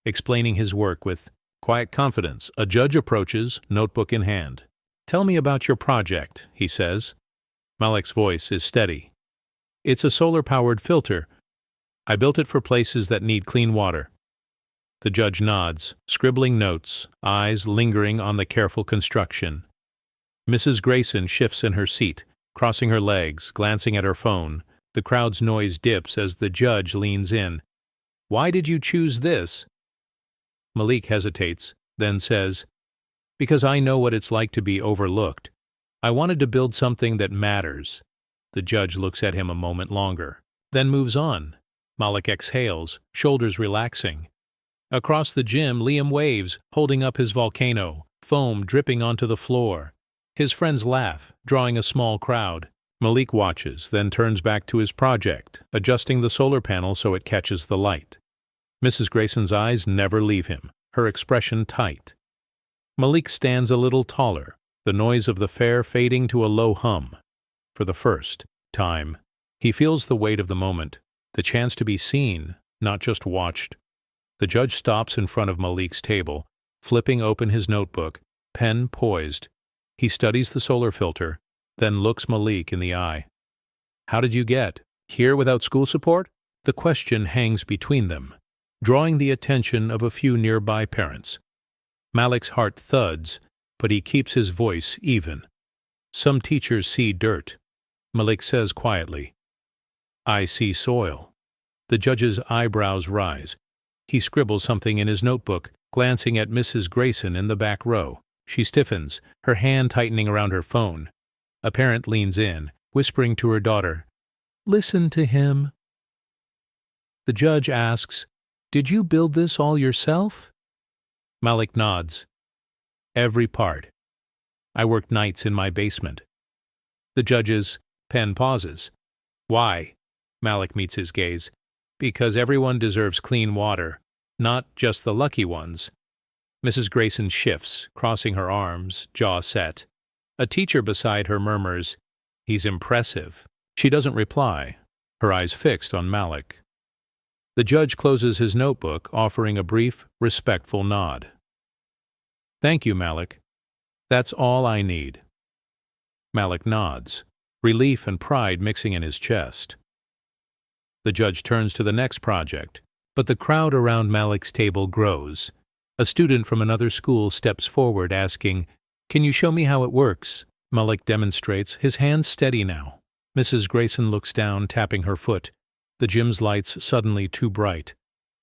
explaining his work with quiet confidence. A judge approaches, notebook in hand. "Tell me about your project," he says. Malik's voice is steady. "It's a solar-powered filter. I built it for places that need clean water." The judge nods, scribbling notes, eyes lingering on the careful construction. Mrs. Grayson shifts in her seat, crossing her legs, glancing at her phone. The crowd's noise dips as the judge leans in. "Why did you choose this?" Malik hesitates, then says, "Because I know what it's like to be overlooked. I wanted to build something that matters." The judge looks at him a moment longer, then moves on. Malik exhales, shoulders relaxing. Across the gym, Liam waves, holding up his volcano, foam dripping onto the floor. His friends laugh, drawing a small crowd. Malik watches, then turns back to his project, adjusting the solar panel so it catches the light. Mrs. Grayson's eyes never leave him, her expression tight. Malik stands a little taller, the noise of the fair fading to a low hum. For the first time, he feels the weight of the moment, the chance to be seen, not just watched. The judge stops in front of Malik's table, flipping open his notebook, pen poised. He studies the solar filter, then looks Malik in the eye. "How did you get here without school support?" The question hangs between them, drawing the attention of a few nearby parents. Malik's heart thuds, but he keeps his voice even. "Some teachers see dirt," Malik says quietly. "I see soil." The judge's eyebrows rise. He scribbles something in his notebook, glancing at Mrs. Grayson in the back row. She stiffens, her hand tightening around her phone. A parent leans in, whispering to her daughter, "Listen to him." The judge asks, "Did you build this all yourself?" Malik nods. "Every part. I worked nights in my basement." The judge's pen pauses. "Why?" Malik meets his gaze. "Because everyone deserves clean water, not just the lucky ones." Mrs. Grayson shifts, crossing her arms, jaw set. A teacher beside her murmurs, "He's impressive." She doesn't reply, her eyes fixed on Malik. The judge closes his notebook, offering a brief, respectful nod. "Thank you, Malik. That's all I need." Malik nods, relief and pride mixing in his chest. The judge turns to the next project, but the crowd around Malik's table grows. A student from another school steps forward, asking, "Can you show me how it works?" Malik demonstrates, his hands steady now. Mrs. Grayson looks down, tapping her foot, the gym's lights suddenly too bright.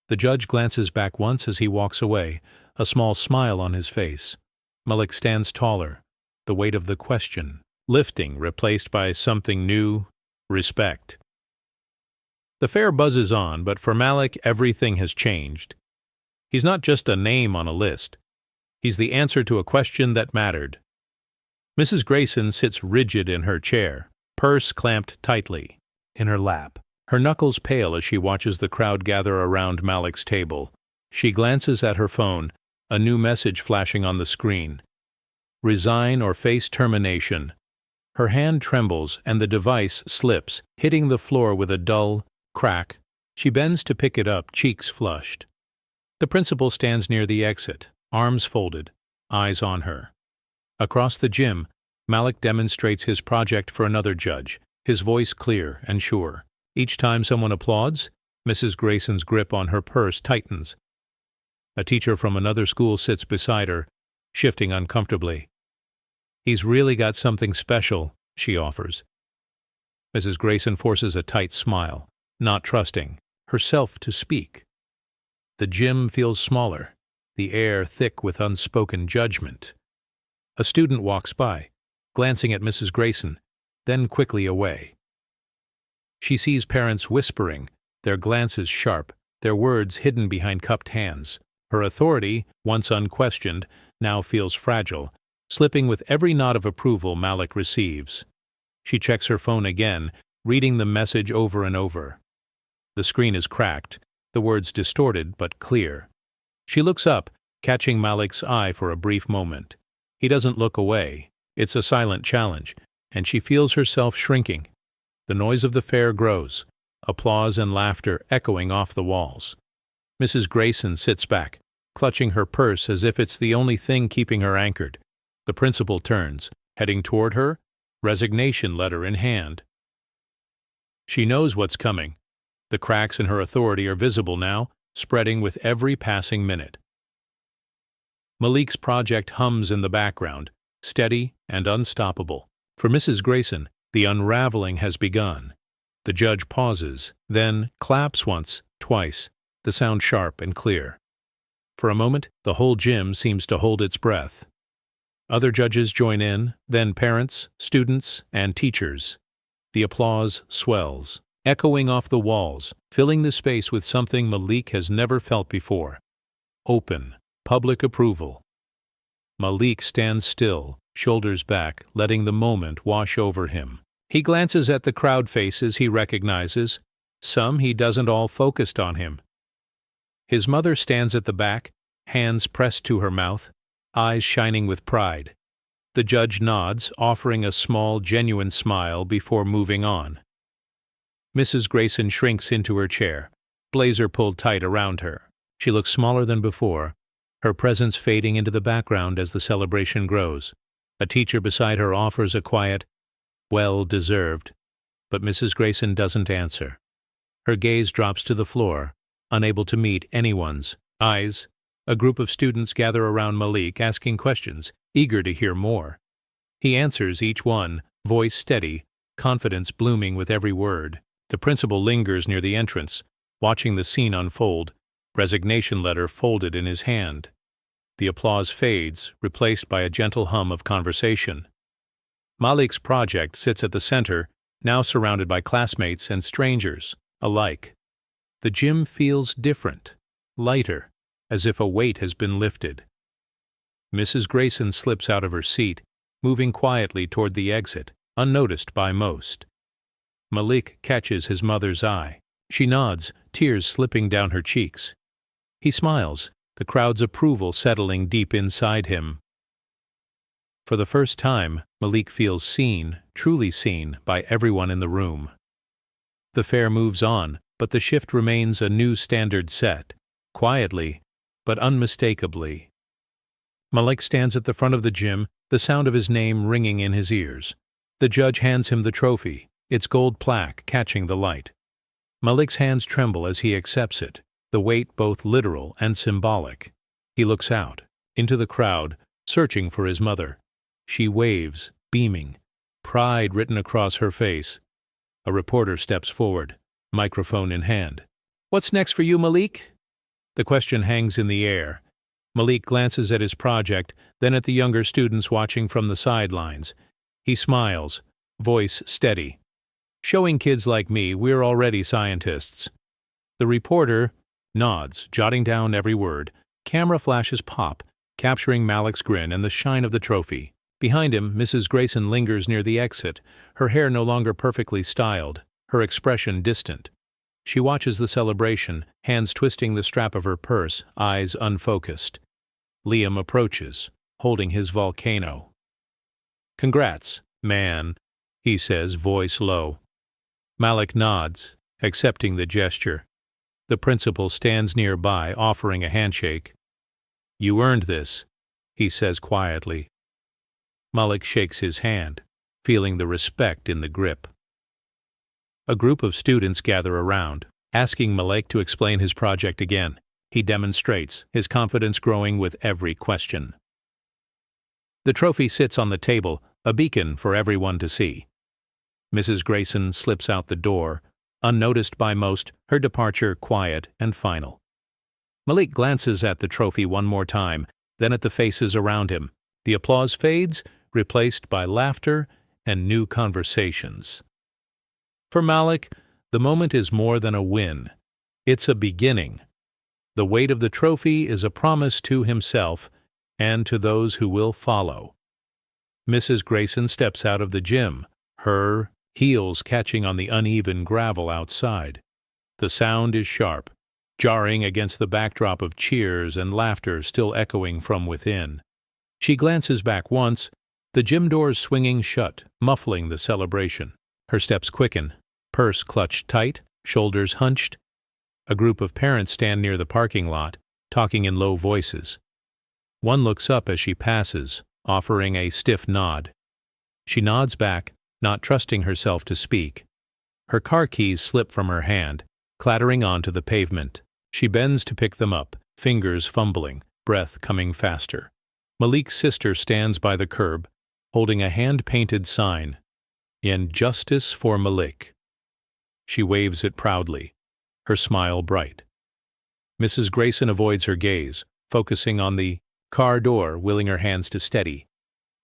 The judge glances back once as he walks away, a small smile on his face. Malik stands taller, the weight of the question lifting, replaced by something new, respect. The fair buzzes on, but for Malik everything has changed. He's not just a name on a list. He's the answer to a question that mattered. Mrs. Grayson sits rigid in her chair, purse clamped tightly in her lap. Her knuckles pale as she watches the crowd gather around Malik's table. She glances at her phone, a new message flashing on the screen. "Resign or face termination." Her hand trembles and the device slips, hitting the floor with a dull crack. She bends to pick it up, cheeks flushed. The principal stands near the exit, arms folded, eyes on her. Across the gym, Malik demonstrates his project for another judge, his voice clear and sure. Each time someone applauds, Mrs. Grayson's grip on her purse tightens. A teacher from another school sits beside her, shifting uncomfortably. "He's really got something special," she offers. Mrs. Grayson forces a tight smile, not trusting herself to speak. The gym feels smaller, the air thick with unspoken judgment. A student walks by, glancing at Mrs. Grayson, then quickly away. She sees parents whispering, their glances sharp, their words hidden behind cupped hands. Her authority, once unquestioned, now feels fragile, slipping with every nod of approval Malik receives. She checks her phone again, reading the message over and over. The screen is cracked, the words distorted but clear. She looks up, catching Malik's eye for a brief moment. He doesn't look away. It's a silent challenge, and she feels herself shrinking. The noise of the fair grows, applause and laughter echoing off the walls. Mrs. Grayson sits back, clutching her purse as if it's the only thing keeping her anchored. The principal turns, heading toward her, resignation letter in hand. She knows what's coming. The cracks in her authority are visible now, spreading with every passing minute. Malik's project hums in the background, steady and unstoppable. For Mrs. Grayson, the unraveling has begun. The judge pauses, then claps once, twice, the sound sharp and clear. For a moment, the whole gym seems to hold its breath. Other judges join in, then parents, students, and teachers. The applause swells, echoing off the walls, filling the space with something Malik has never felt before. Open, public approval. Malik stands still, shoulders back, letting the moment wash over him. He glances at the crowd faces he recognizes, some he doesn't all focused on him. His mother stands at the back, hands pressed to her mouth, eyes shining with pride. The judge nods, offering a small, genuine smile before moving on. Mrs. Grayson shrinks into her chair, blazer pulled tight around her. She looks smaller than before, her presence fading into the background as the celebration grows. A teacher beside her offers a quiet, "Well deserved," but Mrs. Grayson doesn't answer. Her gaze drops to the floor, unable to meet anyone's eyes. A group of students gather around Malik, asking questions, eager to hear more. He answers each one, voice steady, confidence blooming with every word. The principal lingers near the entrance, watching the scene unfold, resignation letter folded in his hand. The applause fades, replaced by a gentle hum of conversation. Malik's project sits at the center, now surrounded by classmates and strangers alike. The gym feels different, lighter, as if a weight has been lifted. Mrs. Grayson slips out of her seat, moving quietly toward the exit, unnoticed by most. Malik catches his mother's eye. She nods, tears slipping down her cheeks. He smiles, the crowd's approval settling deep inside him. For the first time, Malik feels seen, truly seen, by everyone in the room. The fair moves on, but the shift remains a new standard set, quietly, but unmistakably. Malik stands at the front of the gym, the sound of his name ringing in his ears. The judge hands him the trophy, its gold plaque catching the light. Malik's hands tremble as he accepts it, the weight both literal and symbolic. He looks out, into the crowd, searching for his mother. She waves, beaming, pride written across her face. A reporter steps forward, microphone in hand. "What's next for you, Malik?" The question hangs in the air. Malik glances at his project, then at the younger students watching from the sidelines. He smiles, voice steady. "Showing kids like me we're already scientists." The reporter nods, jotting down every word. Camera flashes pop, capturing Malik's grin and the shine of the trophy. Behind him, Mrs. Grayson lingers near the exit, her hair no longer perfectly styled, her expression distant. She watches the celebration, hands twisting the strap of her purse, eyes unfocused. Liam approaches, holding his volcano. "Congrats, man," he says, voice low. Malik nods, accepting the gesture. The principal stands nearby, offering a handshake. "You earned this," he says quietly. Malik shakes his hand, feeling the respect in the grip. A group of students gather around, asking Malik to explain his project again. He demonstrates, his confidence growing with every question. The trophy sits on the table, a beacon for everyone to see. Mrs. Grayson slips out the door, unnoticed by most, her departure quiet and final. Malik glances at the trophy one more time, then at the faces around him. The applause fades, replaced by laughter and new conversations. For Malik, the moment is more than a win. It's a beginning. The weight of the trophy is a promise to himself and to those who will follow. Mrs. Grayson steps out of the gym, her heels catching on the uneven gravel outside. The sound is sharp, jarring against the backdrop of cheers and laughter still echoing from within. She glances back once, the gym doors swinging shut, muffling the celebration. Her steps quicken, purse clutched tight, shoulders hunched. A group of parents stand near the parking lot, talking in low voices. One looks up as she passes, offering a stiff nod. She nods back, not trusting herself to speak. Her car keys slip from her hand, clattering onto the pavement. She bends to pick them up, fingers fumbling, breath coming faster. Malik's sister stands by the curb, holding a hand-painted sign, "In Justice for Malik." She waves it proudly, her smile bright. Mrs. Grayson avoids her gaze, focusing on the car door, willing her hands to steady.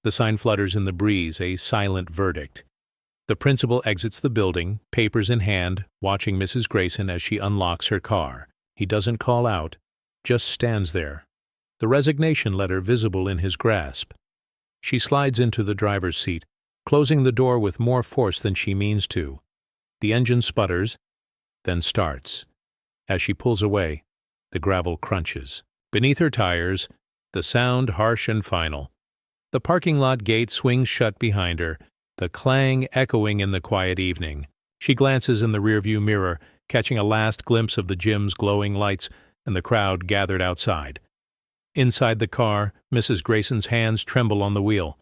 The sign flutters in the breeze, a silent verdict. The principal exits the building, papers in hand, watching Mrs. Grayson as she unlocks her car. He doesn't call out, just stands there, the resignation letter visible in his grasp. She slides into the driver's seat, closing the door with more force than she means to. The engine sputters, then starts. As she pulls away, the gravel crunches. Beneath her tires, the sound harsh and final. The parking lot gate swings shut behind her, the clang echoing in the quiet evening. She glances in the rearview mirror, catching a last glimpse of the gym's glowing lights and the crowd gathered outside. Inside the car, Mrs. Grayson's hands tremble on the wheel.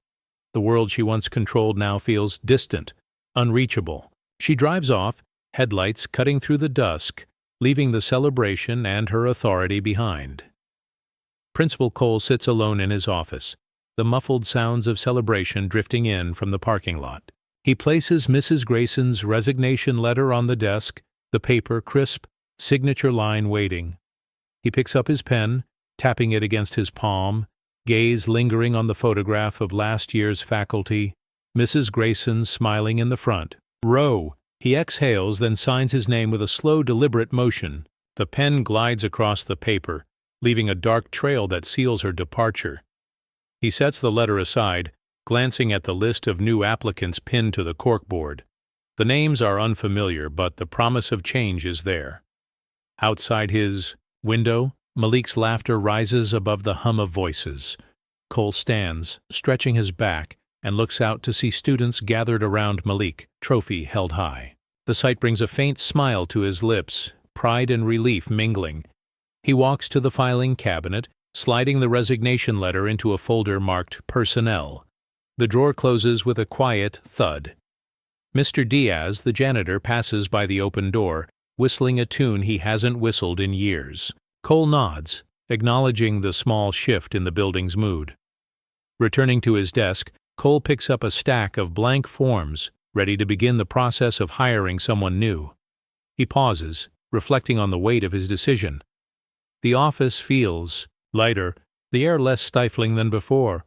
The world she once controlled now feels distant, unreachable. She drives off, headlights cutting through the dusk, leaving the celebration and her authority behind. Principal Cole sits alone in his office, the muffled sounds of celebration drifting in from the parking lot. He places Mrs. Grayson's resignation letter on the desk, the paper crisp, signature line waiting. He picks up his pen, tapping it against his palm, gaze lingering on the photograph of last year's faculty, Mrs. Grayson smiling in the front. Row. He exhales, then signs his name with a slow, deliberate motion. The pen glides across the paper, leaving a dark trail that seals her departure. He sets the letter aside, glancing at the list of new applicants pinned to the corkboard. The names are unfamiliar, but the promise of change is there. Outside his window, Malik's laughter rises above the hum of voices. Cole stands, stretching his back, and looks out to see students gathered around Malik, trophy held high. The sight brings a faint smile to his lips, pride and relief mingling. He walks to the filing cabinet, sliding the resignation letter into a folder marked Personnel. The drawer closes with a quiet thud. Mr. Diaz, the janitor, passes by the open door, whistling a tune he hasn't whistled in years. Cole nods, acknowledging the small shift in the building's mood. Returning to his desk, Cole picks up a stack of blank forms, ready to begin the process of hiring someone new. He pauses, reflecting on the weight of his decision. The office feels lighter, the air less stifling than before.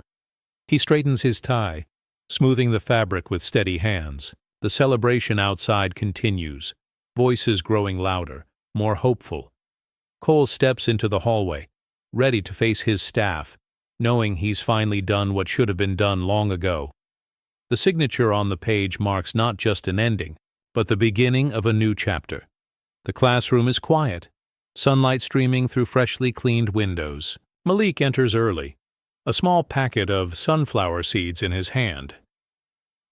He straightens his tie, smoothing the fabric with steady hands. The celebration outside continues, voices growing louder, more hopeful. Cole steps into the hallway, ready to face his staff, knowing he's finally done what should have been done long ago. The signature on the page marks not just an ending, but the beginning of a new chapter. The classroom is quiet, sunlight streaming through freshly cleaned windows. Malik enters early, a small packet of sunflower seeds in his hand.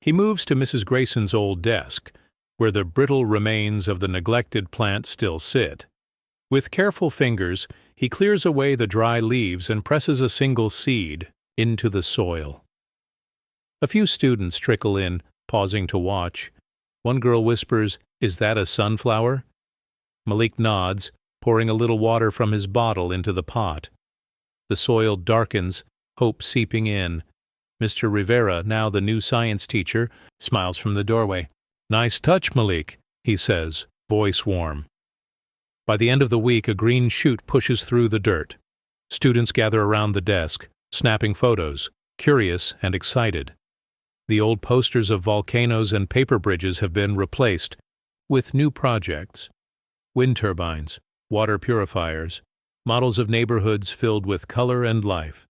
He moves to Mrs. Grayson's old desk, where the brittle remains of the neglected plant still sit. With careful fingers, he clears away the dry leaves and presses a single seed into the soil. A few students trickle in, pausing to watch. One girl whispers, "Is that a sunflower?" Malik nods, pouring a little water from his bottle into the pot. The soil darkens, hope seeping in. Mr. Rivera, now the new science teacher, smiles from the doorway. "Nice touch, Malik," he says, voice warm. By the end of the week, a green chute pushes through the dirt. Students gather around the desk, snapping photos, curious and excited. The old posters of volcanoes and paper bridges have been replaced with new projects: wind turbines, water purifiers, models of neighborhoods filled with color and life.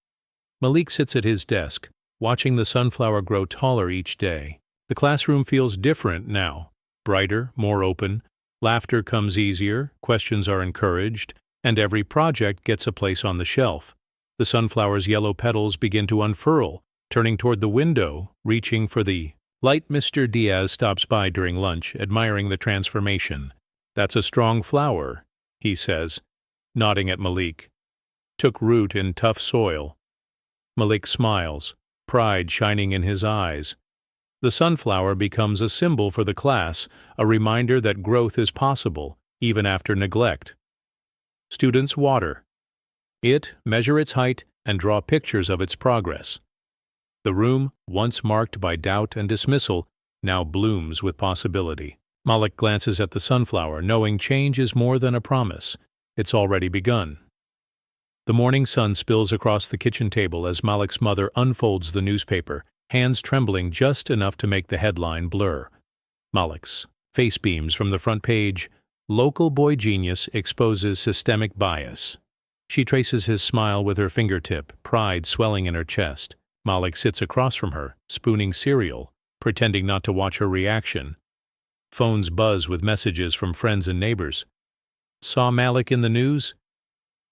Malik sits at his desk, watching the sunflower grow taller each day. The classroom feels different now, brighter, more open. Laughter comes easier, questions are encouraged, and every project gets a place on the shelf. The sunflower's yellow petals begin to unfurl, turning toward the window, reaching for the light. Mr. Diaz stops by during lunch, admiring the transformation. "That's a strong flower," he says, nodding at Malik. "Took root in tough soil." Malik smiles, pride shining in his eyes. The sunflower becomes a symbol for the class, a reminder that growth is possible, even after neglect. Students water it, measure its height, and draw pictures of its progress. The room, once marked by doubt and dismissal, now blooms with possibility. Malik glances at the sunflower, knowing change is more than a promise. It's already begun. The morning sun spills across the kitchen table as Malik's mother unfolds the newspaper, hands trembling just enough to make the headline blur. Malik's face beams from the front page. "Local boy genius exposes systemic bias." She traces his smile with her fingertip, pride swelling in her chest. Malik sits across from her, spooning cereal, pretending not to watch her reaction. Phones buzz with messages from friends and neighbors. "Saw Malik in the news?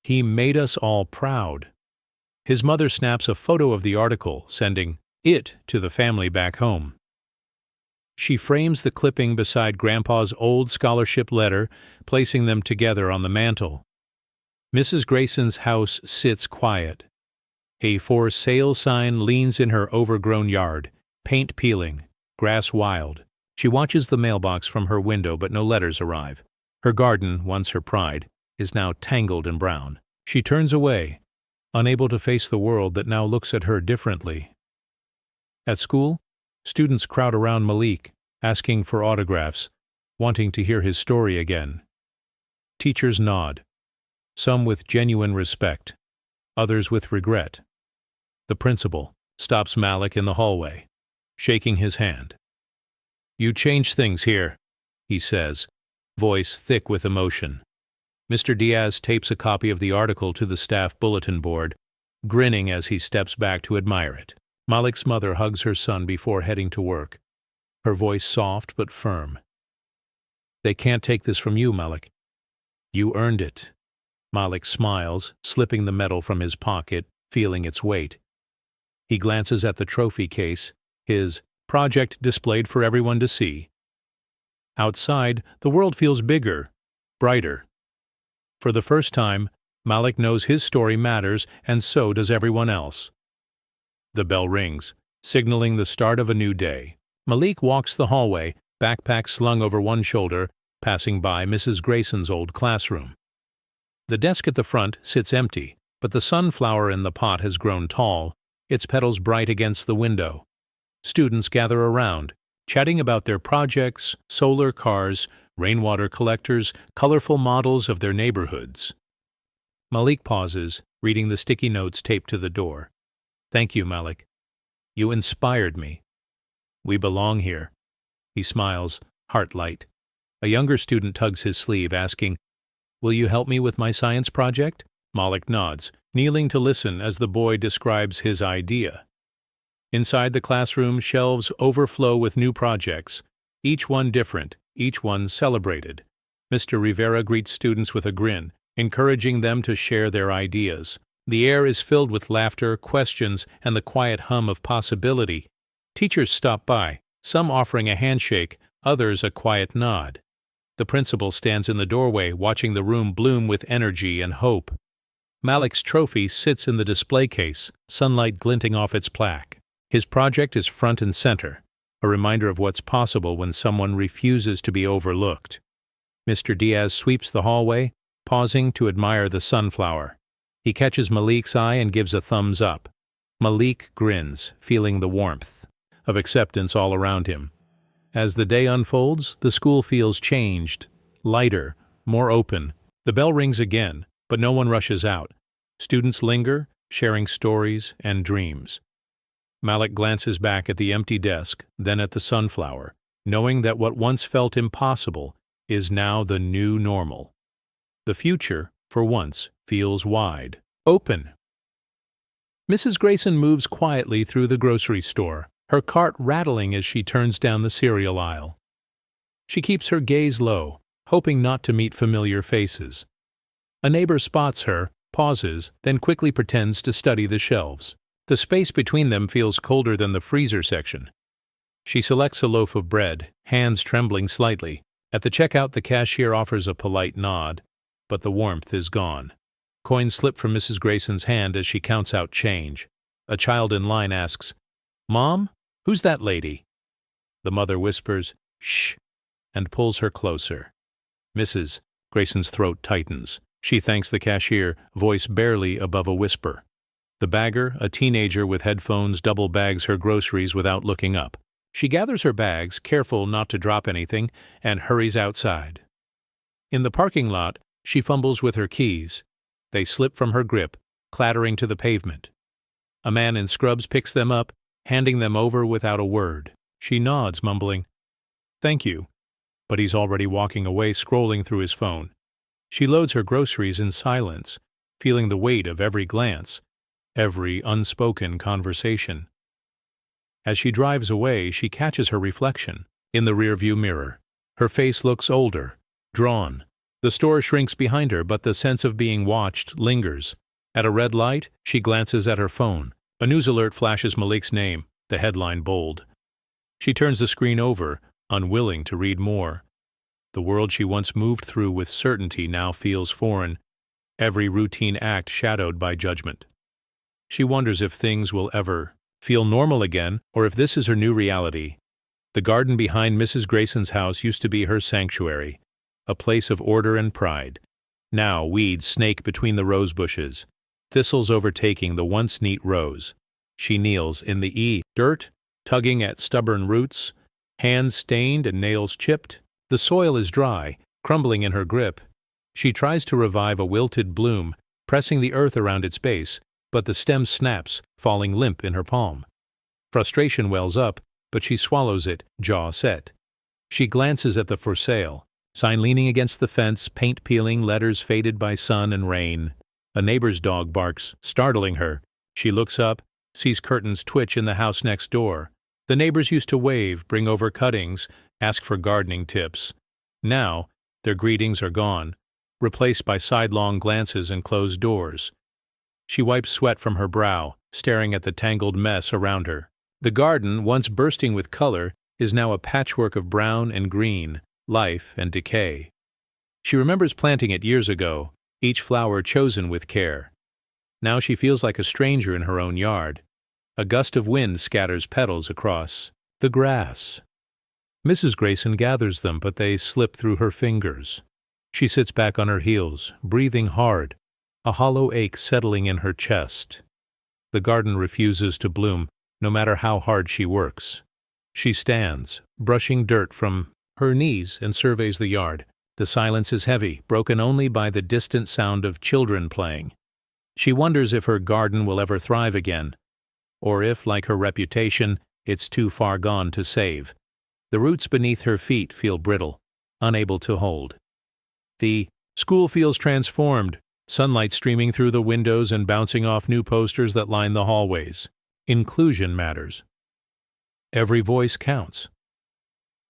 He made us all proud." His mother snaps a photo of the article, sending it to the family back home. She frames the clipping beside Grandpa's old scholarship letter, placing them together on the mantel. Mrs. Grayson's house sits quiet. A for sale sign leans in her overgrown yard, paint peeling, grass wild. She watches the mailbox from her window, but no letters arrive. Her garden, once her pride, is now tangled and brown. She turns away, unable to face the world that now looks at her differently. At school, students crowd around Malik, asking for autographs, wanting to hear his story again. Teachers nod, some with genuine respect, others with regret. The principal stops Malik in the hallway, shaking his hand. "You changed things here," he says, voice thick with emotion. Mr. Diaz tapes a copy of the article to the staff bulletin board, grinning as he steps back to admire it. Malik's mother hugs her son before heading to work, her voice soft but firm. "They can't take this from you, Malik. You earned it." Malik smiles, slipping the medal from his pocket, feeling its weight. He glances at the trophy case, his project displayed for everyone to see. Outside, the world feels bigger, brighter. For the first time, Malik knows his story matters, and so does everyone else. The bell rings, signaling the start of a new day. Malik walks the hallway, backpack slung over one shoulder, passing by Mrs. Grayson's old classroom. The desk at the front sits empty, but the sunflower in the pot has grown tall, its petals bright against the window. Students gather around, chatting about their projects, solar cars, rainwater collectors, colorful models of their neighborhoods. Malik pauses, reading the sticky notes taped to the door. "Thank you, Malik. You inspired me. We belong here." He smiles, heart light. A younger student tugs his sleeve, asking, "Will you help me with my science project?" Malik nods, kneeling to listen as the boy describes his idea. Inside the classroom, shelves overflow with new projects, each one different, each one celebrated. Mr. Rivera greets students with a grin, encouraging them to share their ideas. The air is filled with laughter, questions, and the quiet hum of possibility. Teachers stop by, some offering a handshake, others a quiet nod. The principal stands in the doorway, watching the room bloom with energy and hope. Malik's trophy sits in the display case, sunlight glinting off its plaque. His project is front and center, a reminder of what's possible when someone refuses to be overlooked. Mr. Diaz sweeps the hallway, pausing to admire the sunflower. He catches Malik's eye and gives a thumbs up. Malik grins, feeling the warmth of acceptance all around him. As the day unfolds, the school feels changed, lighter, more open. The bell rings again, but no one rushes out. Students linger, sharing stories and dreams. Malik glances back at the empty desk, then at the sunflower, knowing that what once felt impossible is now the new normal. The future, for once, feels wide open. Mrs. Grayson moves quietly through the grocery store, her cart rattling as she turns down the cereal aisle. She keeps her gaze low, hoping not to meet familiar faces. A neighbor spots her, pauses, then quickly pretends to study the shelves. The space between them feels colder than the freezer section. She selects a loaf of bread, hands trembling slightly. At the checkout, the cashier offers a polite nod, but the warmth is gone. Coins slip from Mrs. Grayson's hand as she counts out change. A child in line asks, "Mom, who's that lady?" The mother whispers, "Shh," and pulls her closer. Mrs. Grayson's throat tightens. She thanks the cashier, voice barely above a whisper. The bagger, a teenager with headphones, double bags her groceries without looking up. She gathers her bags, careful not to drop anything, and hurries outside. In the parking lot, she fumbles with her keys. They slip from her grip, clattering to the pavement. A man in scrubs picks them up, handing them over without a word. She nods, mumbling, "Thank you," but he's already walking away, scrolling through his phone. She loads her groceries in silence, feeling the weight of every glance, every unspoken conversation. As she drives away, she catches her reflection in the rearview mirror. Her face looks older, drawn. The store shrinks behind her, but the sense of being watched lingers. At a red light, she glances at her phone. A news alert flashes Malik's name, the headline bold. She turns the screen over, unwilling to read more. The world she once moved through with certainty now feels foreign, every routine act shadowed by judgment. She wonders if things will ever feel normal again, or if this is her new reality. The garden behind Mrs. Grayson's house used to be her sanctuary, a place of order and pride. Now weeds snake between the rose bushes, thistles overtaking the once neat rows. She kneels in the dirt, tugging at stubborn roots, hands stained and nails chipped. The soil is dry, crumbling in her grip. She tries to revive a wilted bloom, pressing the earth around its base, but the stem snaps, falling limp in her palm. Frustration wells up, but she swallows it, jaw set. She glances at the "for sale" sign leaning against the fence, paint peeling, letters faded by sun and rain. A neighbor's dog barks, startling her. She looks up, sees curtains twitch in the house next door. The neighbors used to wave, bring over cuttings, ask for gardening tips. Now, their greetings are gone, replaced by sidelong glances and closed doors. She wipes sweat from her brow, staring at the tangled mess around her. The garden, once bursting with color, is now a patchwork of brown and green, life and decay. She remembers planting it years ago, each flower chosen with care. Now she feels like a stranger in her own yard. A gust of wind scatters petals across the grass. Mrs. Grayson gathers them, but they slip through her fingers. She sits back on her heels, breathing hard, a hollow ache settling in her chest. The garden refuses to bloom, no matter how hard she works. She stands, brushing dirt from her knees, and surveys the yard. The silence is heavy, broken only by the distant sound of children playing. She wonders if her garden will ever thrive again, or if, like her reputation, it's too far gone to save. The roots beneath her feet feel brittle, unable to hold. The school feels transformed, sunlight streaming through the windows and bouncing off new posters that line the hallways. Inclusion matters. Every voice counts.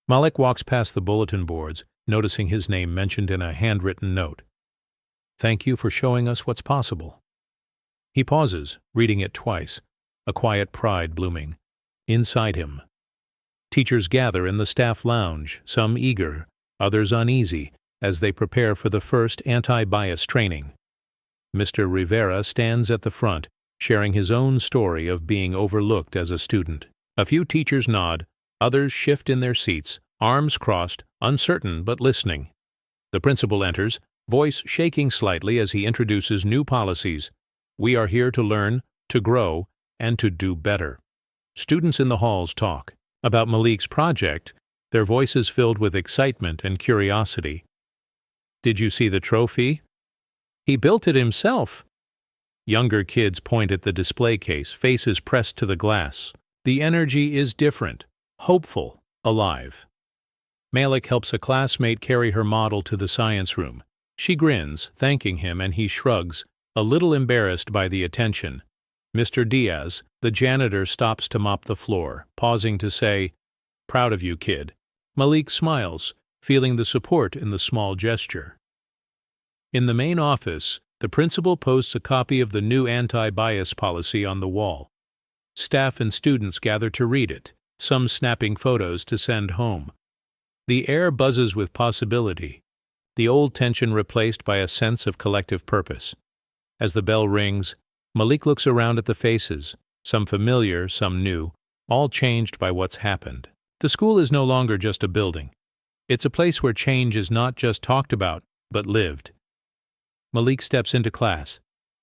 Malik walks past the bulletin boards, noticing his name mentioned in a handwritten note. "Thank you for showing us what's possible." He pauses, reading it twice, a quiet pride blooming inside him. Teachers gather in the staff lounge, some eager, others uneasy, as they prepare for the first anti-bias training. Mr. Rivera stands at the front, sharing his own story of being overlooked as a student. A few teachers nod, others shift in their seats, arms crossed, uncertain but listening. The principal enters, voice shaking slightly as he introduces new policies. "We are here to learn, to grow, and to do better. Students in the halls talk about Malik's project, their voices filled with excitement and curiosity. "Did you see the trophy?" "He built it himself." Younger kids point at the display case, faces pressed to the glass. The energy is different, hopeful, alive. Malik helps a classmate carry her model to the science room. She grins, thanking him, and he shrugs, a little embarrassed by the attention. Mr. Diaz, the janitor, stops to mop the floor, pausing to say, "Proud of you, kid." Malik smiles, feeling the support in the small gesture. In the main office, the principal posts a copy of the new anti-bias policy on the wall. Staff and students gather to read it, some snapping photos to send home. The air buzzes with possibility, the old tension replaced by a sense of collective purpose. As the bell rings, Malik looks around at the faces, some familiar, some new, all changed by what's happened. The school is no longer just a building. It's a place where change is not just talked about, but lived. Malik steps into class,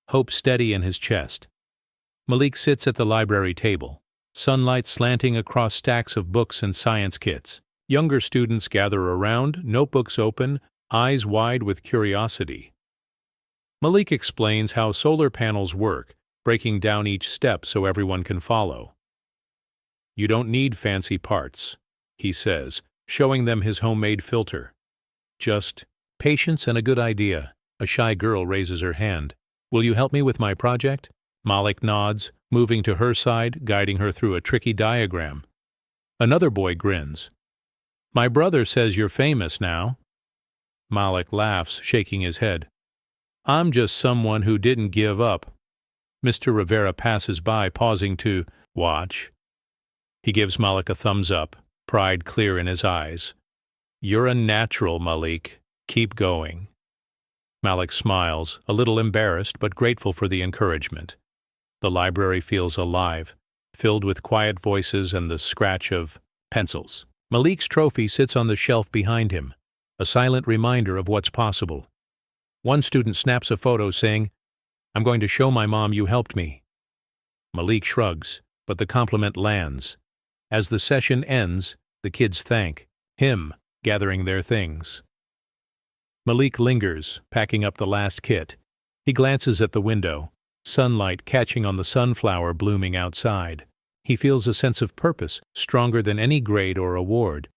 hope steady in his chest. Malik sits at the library table, sunlight slanting across stacks of books and science kits. Younger students gather around, notebooks open, eyes wide with curiosity. Malik explains how solar panels work, breaking down each step so everyone can follow. "You don't need fancy parts," he says, showing them his homemade filter. "Just patience and a good idea." A shy girl raises her hand. "Will you help me with my project?" Malik nods, moving to her side, guiding her through a tricky diagram. Another boy grins. "My brother says you're famous now." Malik laughs, shaking his head. "I'm just someone who didn't give up." Mr. Rivera passes by, pausing to watch. He gives Malik a thumbs up, pride clear in his eyes. "You're a natural, Malik. Keep going." Malik smiles, a little embarrassed but grateful for the encouragement. The library feels alive, filled with quiet voices and the scratch of pencils. Malik's trophy sits on the shelf behind him, a silent reminder of what's possible. One student snaps a photo saying, "I'm going to show my mom you helped me." Malik shrugs, but the compliment lands. As the session ends, the kids thank him, gathering their things. Malik lingers, packing up the last kit. He glances at the window, sunlight catching on the sunflower blooming outside. He feels a sense of purpose, stronger than any grade or award.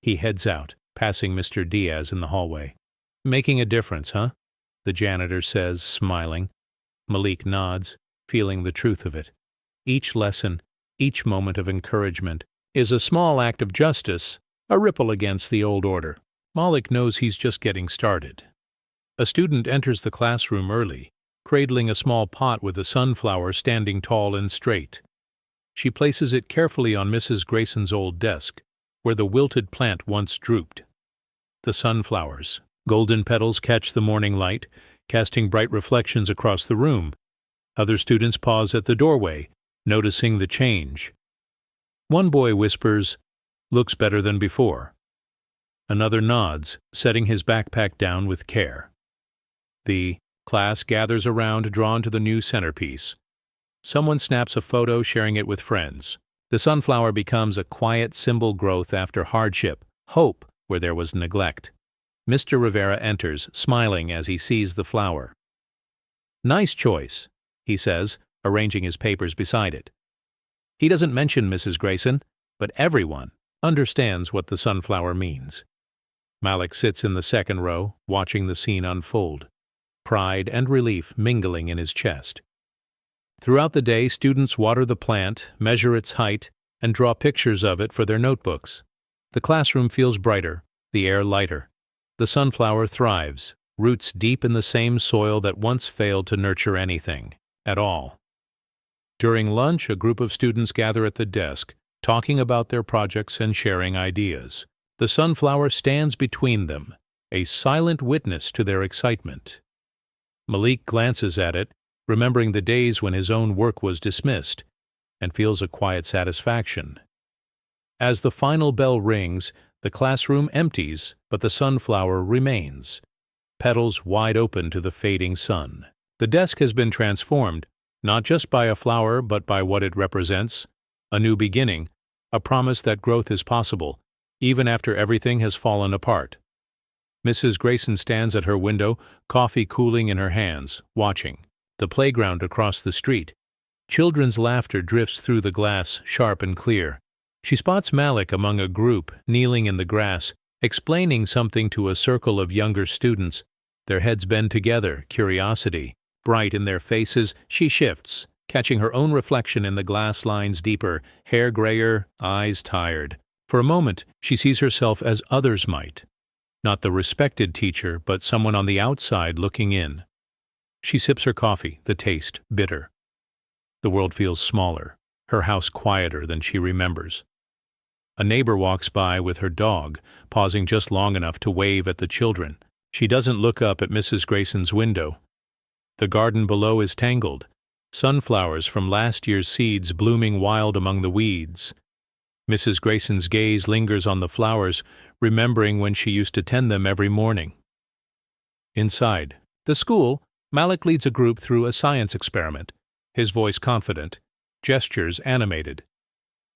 He heads out, passing Mr. Diaz in the hallway. "Making a difference, huh?" the janitor says, smiling. Malik nods, feeling the truth of it. Each lesson, each moment of encouragement, is a small act of justice, a ripple against the old order. Malik knows he's just getting started. A student enters the classroom early, cradling a small pot with a sunflower standing tall and straight. She places it carefully on Mrs. Grayson's old desk, where the wilted plant once drooped. The sunflower's golden petals catch the morning light, casting bright reflections across the room. Other students pause at the doorway, noticing the change. One boy whispers, "Looks better than before." Another nods, setting his backpack down with care. The class gathers around, drawn to the new centerpiece. Someone snaps a photo, sharing it with friends. The sunflower becomes a quiet symbol growth after hardship, hope where there was neglect. Mr. Rivera enters, smiling as he sees the flower. "Nice choice," he says, arranging his papers beside it. He doesn't mention Mrs. Grayson, but everyone understands what the sunflower means. Malik sits in the second row, watching the scene unfold, pride and relief mingling in his chest. Throughout the day, students water the plant, measure its height, and draw pictures of it for their notebooks. The classroom feels brighter, the air lighter. The sunflower thrives, roots deep in the same soil that once failed to nurture anything at all. During lunch, a group of students gather at the desk, talking about their projects and sharing ideas. The sunflower stands between them, a silent witness to their excitement. Malik glances at it, remembering the days when his own work was dismissed, and feels a quiet satisfaction. As the final bell rings, the classroom empties, but the sunflower remains, petals wide open to the fading sun. The desk has been transformed, not just by a flower but by what it represents, a new beginning, a promise that growth is possible, even after everything has fallen apart. Mrs. Grayson stands at her window, coffee cooling in her hands, watching. The playground across the street. Children's laughter drifts through the glass, sharp and clear. She spots Malik among a group, kneeling in the grass, explaining something to a circle of younger students. Their heads bend together, curiosity bright in their faces. She shifts, catching her own reflection in the glass lines deeper, hair grayer, eyes tired. For a moment, she sees herself as others might. Not the respected teacher, but someone on the outside looking in. She sips her coffee, the taste bitter. The world feels smaller, her house quieter than she remembers. A neighbor walks by with her dog, pausing just long enough to wave at the children. She doesn't look up at Mrs. Grayson's window. The garden below is tangled, sunflowers from last year's seeds blooming wild among the weeds. Mrs. Grayson's gaze lingers on the flowers, remembering when she used to tend them every morning. Inside the school, Malik leads a group through a science experiment, his voice confident, gestures animated.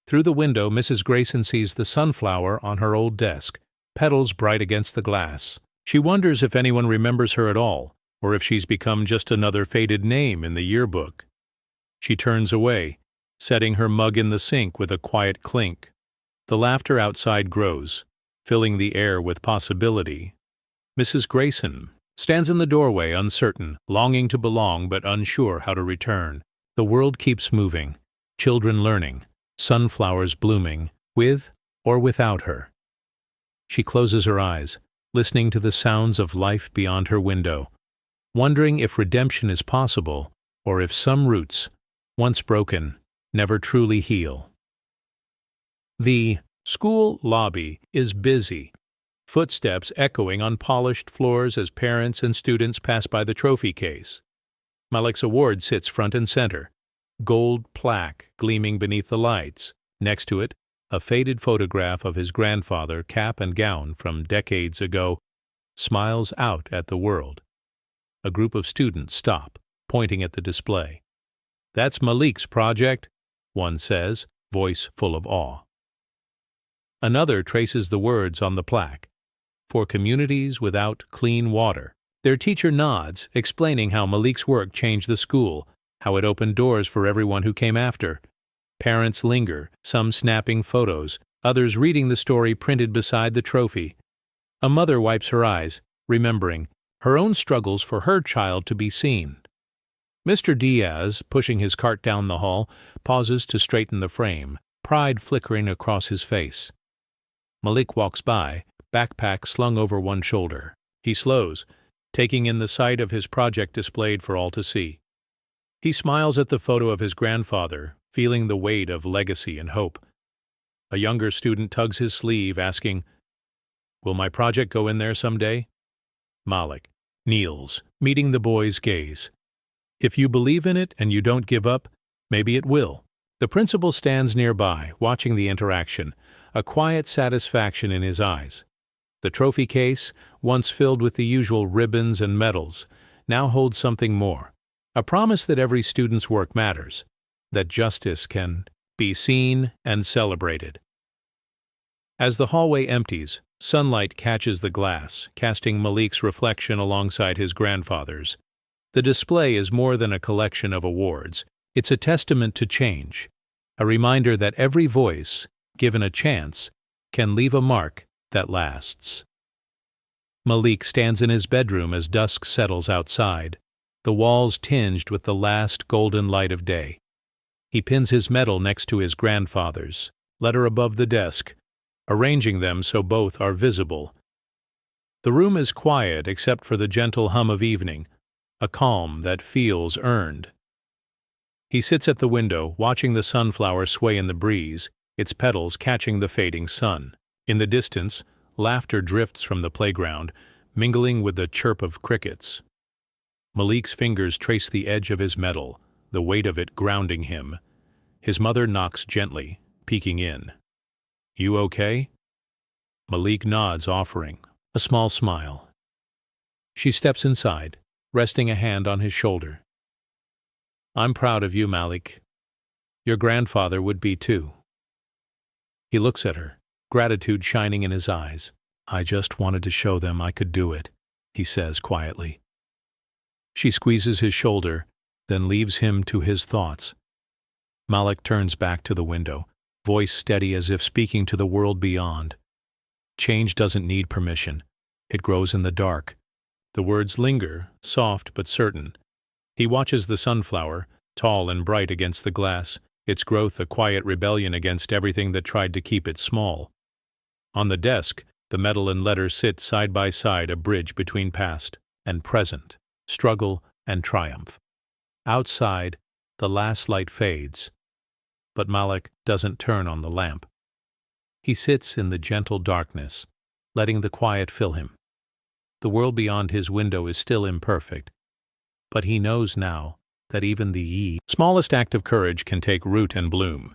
Through the window, Mrs. Grayson sees the sunflower on her old desk, petals bright against the glass. She wonders if anyone remembers her at all, or if she's become just another faded name in the yearbook. She turns away, setting her mug in the sink with a quiet clink. The laughter outside grows, filling the air with possibility. Mrs. Grayson stands in the doorway, uncertain, longing to belong but unsure how to return. The world keeps moving, children learning, sunflowers blooming, with or without her. She closes her eyes, listening to the sounds of life beyond her window, wondering if redemption is possible or if some roots, once broken, never truly heal. The school lobby is busy, footsteps echoing on polished floors as parents and students pass by the trophy case. Malik's award sits front and center, gold plaque gleaming beneath the lights. Next to it, a faded photograph of his grandfather, cap and gown from decades ago, smiles out at the world. A group of students stop, pointing at the display. "That's Malik's project," one says, voice full of awe. Another traces the words on the plaque, "For communities without clean water." Their teacher nods, explaining how Malik's work changed the school, how it opened doors for everyone who came after. Parents linger, some snapping photos, others reading the story printed beside the trophy. A mother wipes her eyes, remembering her own struggles for her child to be seen. Mr. Diaz, pushing his cart down the hall, pauses to straighten the frame, pride flickering across his face. Malik walks by, backpack slung over one shoulder. He slows, taking in the sight of his project displayed for all to see. He smiles at the photo of his grandfather, feeling the weight of legacy and hope. A younger student tugs his sleeve, asking, "Will my project go in there someday?" Malik kneels, meeting the boy's gaze. "If you believe in it and you don't give up, maybe it will." The principal stands nearby, watching the interaction, a quiet satisfaction in his eyes. The trophy case, once filled with the usual ribbons and medals, now holds something more, a promise that every student's work matters, that justice can be seen and celebrated. As the hallway empties, sunlight catches the glass, casting Malik's reflection alongside his grandfather's. The display is more than a collection of awards. It's a testament to change, a reminder that every voice, given a chance, can leave a mark that lasts. Malik stands in his bedroom as dusk settles outside, the walls tinged with the last golden light of day. He pins his medal next to his grandfather's, letter above the desk, arranging them so both are visible. The room is quiet except for the gentle hum of evening, a calm that feels earned. He sits at the window, watching the sunflower sway in the breeze, its petals catching the fading sun. In the distance, laughter drifts from the playground, mingling with the chirp of crickets. Malik's fingers trace the edge of his medal, the weight of it grounding him. His mother knocks gently, peeking in. "You okay?" Malik nods, offering a small smile. She steps inside, resting a hand on his shoulder. I'm proud of you, Malik. Your grandfather would be too. He looks at her, gratitude shining in his eyes. I just wanted to show them I could do it, he says quietly. She squeezes his shoulder, then leaves him to his thoughts. Malik turns back to the window, voice steady as if speaking to the world beyond. Change doesn't need permission. It grows in the dark. The words linger, soft but certain. He watches the sunflower, tall and bright against the glass, its growth a quiet rebellion against everything that tried to keep it small. On the desk, the metal and letter sit side by side, a bridge between past and present, struggle and triumph. Outside, the last light fades. But Malik doesn't turn on the lamp. He sits in the gentle darkness, letting the quiet fill him. The world beyond his window is still imperfect, but he knows now that even the smallest act of courage can take root and bloom.